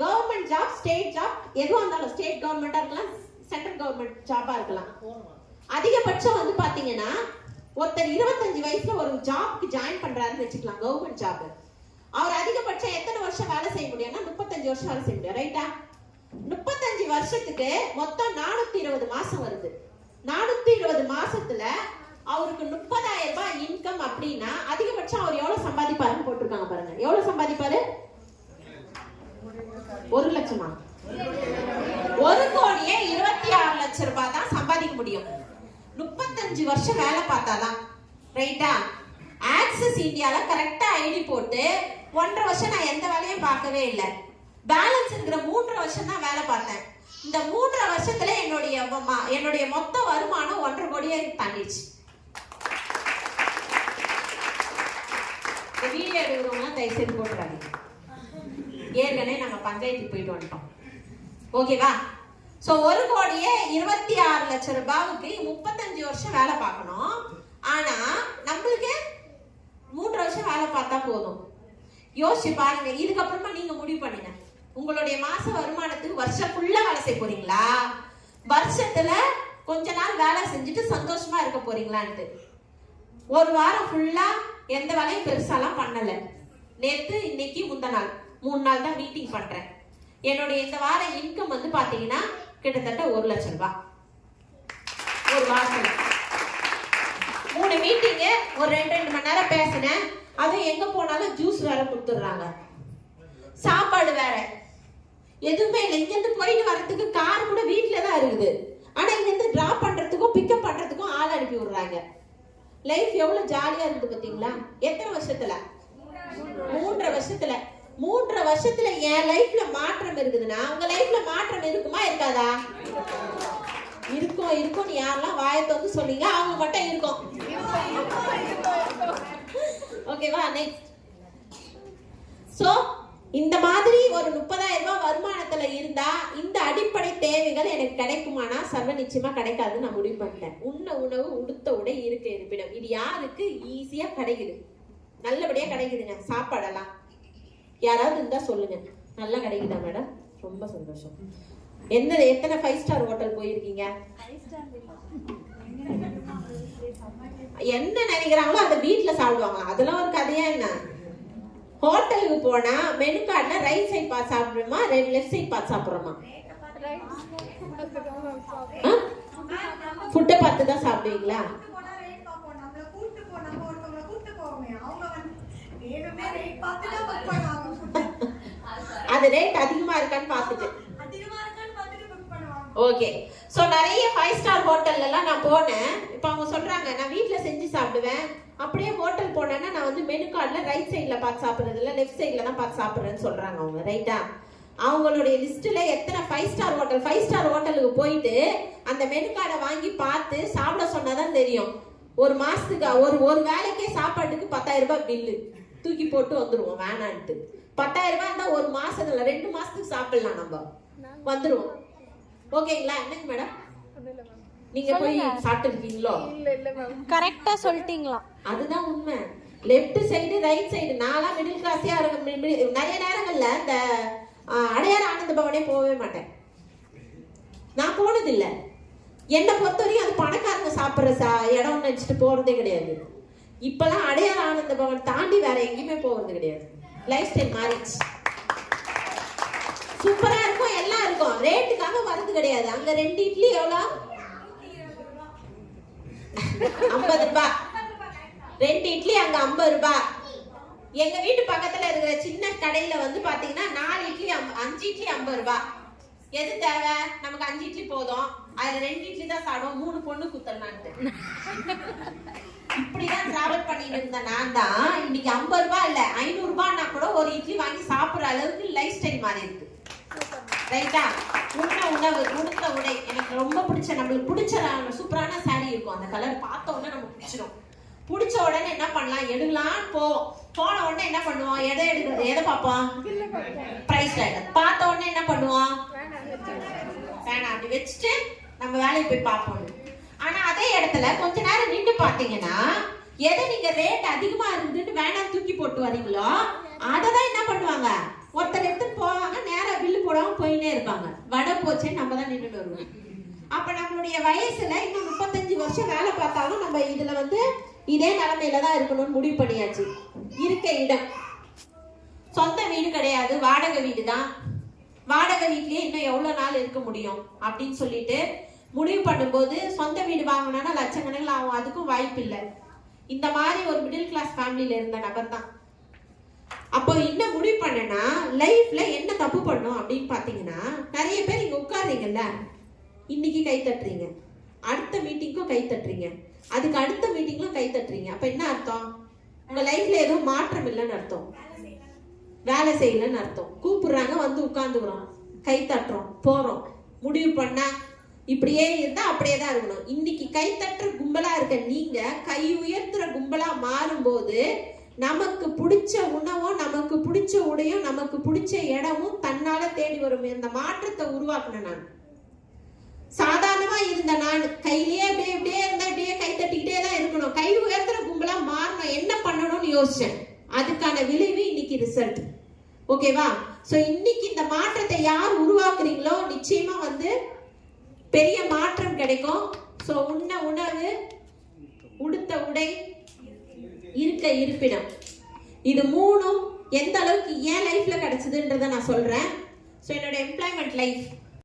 கவர்மெண்ட் ஜாப், ஸ்டேட் ஜாப், எதுவா இருந்தாலும் ஸ்டேட் கவர்மெண்டா இருக்கலாம், சென்ட்ரல் கவர்மெண்ட் ஜாபா இருக்கலாம். அதிகபட்சம் வந்து பாத்தீங்கன்னா ஒருத்தர் 25 வயசுல ஒரு ஜாப்க்கு ஜாயின் பண்றாருன்னு வச்சுக்கலாம், கவர்மெண்ட் ஜாப். அவர் அதிகபட்சம் எத்தனை வருஷம் வேலை செய்ய முடியும்னா 35 வருஷம் வேலை செய்ய முடியும், ரைட்டா? 35 வருஷத்துக்கு மொத்தம் 420 மாசம் வருது. 420 மாசத்துல அவருக்கு 30,000 ரூபாய் இன்கம் அப்படின்னா அதிகபட்சம் அவர் எவ்வளவு சம்பாதிப்பாருன்னு போட்டிருக்காங்க பாருங்க. எவ்வளவு சம்பாதிப்பாரு? 1 லட்சமா? 1,26 லட்சம் ரூபாய் தான் சம்பாதிக்க முடியும் 35 வருஷம் வேலை பார்த்தாதான், ரைட்டா? ஆக்சஸ் இந்தியால கரெக்டா ஐடி போட்டு 1.5 வருஷம் நான் எந்த வேலையும் பார்க்கவே இல்லை. பேலன்ஸ் இருக்கிற 3 வருஷம் தான் வேலை பார்த்தேன். இந்த 3 வருஷத்துல என்னுடைய மொத்த வருமானம் 1.5 கோடியே தாண்டிடுச்சு. வீடியோ எடுக்கிறவங்க தயவு செய்து போட்டுறாங்க. ஏற்கனவே நாங்க பஞ்சாயத்துக்கு போயிட்டு வந்துட்டோம், ஓகேவா? சோ 1,26 லட்சம் ரூபாய்க்கு 35 வருஷம் வேலை பார்க்கணும். ஆனா நம்மளுக்கு 3 வருஷம் வேலை பார்த்தா போதும். யோசிச்சு பாருங்க. இதுக்கப்புறமா நீங்க முடிவு பண்ணுங்க, உங்களுடைய மாச வருமானத்துக்கு வருஷம் ஃபுல்லா வேலை செய்ய போறீங்களா, வருஷத்துல கொஞ்ச நாள் வேலை செஞ்சுட்டு சந்தோஷமா இருக்க போறீங்களான்ட்டு. ஒரு வாரம் ஃபுல்லா எந்த வேலையும் பெருசாலாம் பண்ணல. நேத்து இன்னைக்கு முந்த நாள் 3 நாள் தான் மீட்டிங் பண்றேன். என்னுடைய இந்த வார இன்கம் வந்து பாத்தீங்கன்னா கிட்டத்தட்ட 1 லட்சம் ரூபாய். ஒரு வாரத்துல 3 மீட்டிங்கு, ஒரு 2 மணி நேரம் பேசினேன். அதுவும் எங்க போனாலும் ஜூஸ் வேற கொடுத்துடுறாங்க, சாப்பாடு வேற, எதுவுமே இல்லை. இங்க இருந்து போயிட்டு வர்றதுக்கு கார் கூட வீட்டுல தான் இருக்குது. ஆனா இங்க இருந்து டிராப் பண்றதுக்கும் பிக்கப் பண்றதுக்கும் ஆள் அனுப்பி விடுறாங்க. லைஃப் எவ்வளவு ஜாலியா இருந்து பாத்தீங்களா? எத்தனை வருஷத்துல? 3 வருஷத்துல. 3 வருஷத்துல என் லைஃப்ல மாற்றம் இருக்குதுன்னா உங்க லைஃப்ல மாற்றம் இருக்குமா இருக்காதா? இருக்கும். யாரெல்லாம் வாயத்தை வந்து சொன்னீங்க அவங்க மட்டும் இருக்கும், ஓகேவா? நெக்ஸ்ட். சோ இந்த மாதிரி ஒரு 30,000 ரூபாய் வருமானத்துல இருந்தா இந்த அடிப்படை தேவைகள் எனக்கு கிடைக்குமானா சர்வ நிச்சயமா கிடைக்காதுன்னு நான் முடிவு பண்ணிட்டேன். உண்ண உணவு, உடுத்த உடை, இருக்க இருப்பிடம், இது யாருக்கு ஈஸியா கிடைக்குது? நல்லபடியா கிடைக்குதுங்க சாப்பாடெல்லாம். யாராவது இருந்தா சொல்லுங்க. நல்லா கிடைக்குதா மேடம்? ரொம்ப சந்தோஷம். எத்தனை 5 ஸ்டார் ஹோட்டல் போயிருக்கீங்க? என்ன நினைக்கிறாங்களோ அந்த வீட்டுல சாப்பிடுவாங்க, அதெல்லாம் ஒரு கதையா என்ன? ஹோட்டலுக்கு போனா மெனு கார்டுல ரைட் சைட் பார்த்து சாப்பிடுறோமா, லெஃப்ட் சைட் பார்த்து சாப்பிடுறோமா? ஃபுட்டை பார்த்து தான் சாப்பிடுவீங்களா? அது ரேட் அதிகமா இருக்கான்னு பார்த்துட்டு. ஓகே. சோ நிறைய 5 ஸ்டார் ஹோட்டல்ல எல்லாம் நான் போனேன். இப்போ அவங்க சொல்றாங்க நான் வீட்ல செஞ்சு சாப்பிடுவேன், அப்படியே ஹோட்டல் போனேன்னா நான் வந்து மெனு கார்டுல ரைட் சைடுல பார்த்து சாப்பிடுறது இல்ல, லெஃப்ட் சைடுல தான் பார்த்து சாப்பிடுறேன்னு சொல்றாங்க அவங்க, ரைட்டா? அவங்களுடைய லிஸ்ட்ல எத்தனை 5 ஸ்டார் ஹோட்டல், 5 ஸ்டார் ஹோட்டலுக்கு போயிட்டு அந்த மெனு கார்டை வாங்கி பார்த்து சாப்பிட சொன்னாதான் தெரியும். ஒரு மாசத்துக்கு ஒரு வேலைக்கே சாப்பாட்டுக்கு 10,000 ரூபாய் பில்லு தூக்கி போட்டு வந்துருவோம் வேணான்ட்டு. 10,000 ரூபாய் இருந்தா ஒரு மாசத்துல 2 மாசத்துக்கு சாப்பிடலாம், நம்ம வந்துருவோம். ஓகேங்களா? என்னங்க மேடம், நீங்க போய் சாப்பிட்டு இருக்கீங்களோ? கரெக்டா சொல்லிட்டீங்களா? அதுதான் உண்மை. லெஃப்ட் சைடு ரைட் சைடு நாளா மிடில் கிளாஸியா இருக்கு. நிறைய நேரங்கள்ல இந்த அடையாள ஆனந்த பவனே போகவே மாட்டேன், நான் போனது இல்லை. என்னை பொறுத்தவரைக்கும் அது பணக்காரங்க சாப்பிட்ற இடம் நினைச்சிட்டு போறதே கிடையாது. இப்பெல்லாம் அடையாள ஆனந்த பவன் தாண்டி வேற எங்கேயுமே போறது கிடையாது. லைஃப் ஸ்டைல் மாறிடுச்சு. சூப்பரா இருக்கும். இருக்கும், ரேட்டுக்காக வரது கிடையாது. அங்க 2 இட்லி எவ்வளோ? 50 ரூபாய். 2 இட்லி அங்க 50 ரூபாய். எங்க வீட்டு பக்கத்துல இருக்கிற சின்ன கடையில வந்து பாத்தீங்கன்னா 4 இட்லி 5 இட்லி 50 ரூபாய். எது தேவை? நமக்கு 5 இட்லி போதும், அதுல 2 இட்லி தான் சாப்பிடும், 3 பொண்ணு குத்தலான்ட்டு. இப்படிதான் டிராவல் பண்ணிட்டு இருந்த நான் தான் இன்னைக்கு 50 ரூபாய் இல்ல 500 ரூபாய்னா கூட ஒரு இட்லி வாங்கி சாப்பிடுற அளவுக்கு லைஃப் ஸ்டைல் மாறி இருக்கு. ரைட்டா? உண்ண உணவு, உடுத்த உடை. எனக்கு ரொம்ப பிடிச்ச, நம்மளுக்கு பிடிச்ச சூப்பரான சாரி இருக்கும், அந்த கலர் பார்த்த உடனே நமக்கு பிடிச்சிடும். பிடிச்ச உடனே என்ன பண்ணலாம், எடுக்கலான்னு போன உடனே என்ன பண்ணுவோம், எதை எடுக்கிறது, எதை பார்ப்போம், பிரைஸ் டேக். பார்த்த உடனே என்ன பண்ணுவோம், வேணாம் அப்படி வச்சுட்டு நம்ம வேலையை போய் பார்ப்போம். ஆனா அதே இடத்துல கொஞ்ச நேரம் நின்று பாத்தீங்கன்னா எதை நீங்க ரேட் அதிகமா இருந்துன்னு வேணாம் தூக்கி போட்டு வரீங்களோ அதை தான் என்ன பண்ணுவாங்க, ஒருத்தர் எடுத்துட்டு போவாங்க, நேரா பில்லு போடாம போயினே இருப்பாங்க. வடை போச்சேன்னு நம்ம தான் நின்றுட்டு வருவோம். அப்ப நம்மளுடைய வயசுல இன்னும் 35 வருஷம் வேலை பார்த்தாலும் நம்ம இதுல வந்து இதே நிலைமையில தான் இருக்கணும்னு முடிவு பண்ணியாச்சு. இருக்க இடம் சொந்த வீடு கிடையாது, வாடகை வீடு தான். வாடகை வீட்லயே இன்னும் எவ்வளவு நாள் இருக்க முடியும் அப்படின்னு சொல்லிட்டு முடிவு பண்ணும்போது சொந்த வீடு வாங்கினா லட்சக்கணக்கில் ஆகும், அதுக்கும் வாய்ப்பு இல்லை. இந்த மாதிரி ஒரு மிடில் கிளாஸ் ஃபேமிலியில இருந்த நபர் தான். அப்போ என்ன முடிவு பண்ணனா, லைஃப்ல என்ன தப்பு பண்ணும் அப்படின்னு பாத்தீங்கன்னா, நிறைய பேர் இங்க உட்கார்றீங்கல்ல, இன்னைக்கு கை தட்டுறீங்க, அடுத்த மீட்டிங்க்கும் கை தட்டுறீங்க, அதுக்கு அடுத்த மீட்டிங்லும் கை தட்டுறீங்க. அப்ப என்ன அர்த்தம், உங்க லைஃப்ல எதுவும் மாற்றம் இல்லைன்னு அர்த்தம், வேலை செய்யலன்னு அர்த்தம். கூப்பிடுறாங்க, வந்து உட்கார்ந்துக்கிறோம், கை தட்டுறோம், போறோம். முடிவு பண்ணா இப்படியே இருந்தா அப்படியே தான் இருக்கணும். இன்னைக்கு கை தட்டுற கும்பலா இருக்க நீங்க கை உயர்த்துற கும்பலா மாறும்போது நமக்கு பிடிச்ச உணவும், நமக்கு பிடிச்ச உடையும், நமக்கு பிடிச்ச இடமும் தன்னால தேடி வரும். இந்த மாற்றத்தை உருவாக்குனேன் நான். சாதாரணமா இருந்த நான் கையிலேயே அப்படியே இருந்தா அப்படியே கை தட்டிக்கிட்டே தான் இருக்கணும். கை உயர்த்துற கும்பலா மாறணும், என்ன பண்ணணும்னு யோசிச்சேன். அதுக்கான விளைவு இன்னைக்கு ரிசல்ட். ஓகேவா? சோ இன்னைக்கு இந்த மாற்றத்தை யார் உருவாக்குறீங்களோ நிச்சயமா வந்து பெரிய மாற்றம் கிடைக்கும். சோ உண்ண உணவு, உடுத்த உடை, இருக்க இருப்பிடம், இது மூணும் எந்த அளவுக்கு ஏன் லைஃப்ல கிடைச்சதுன்றத நான் சொல்றேன். சோ என்னோட எம்ப்ளாய்மெண்ட் லைஃப்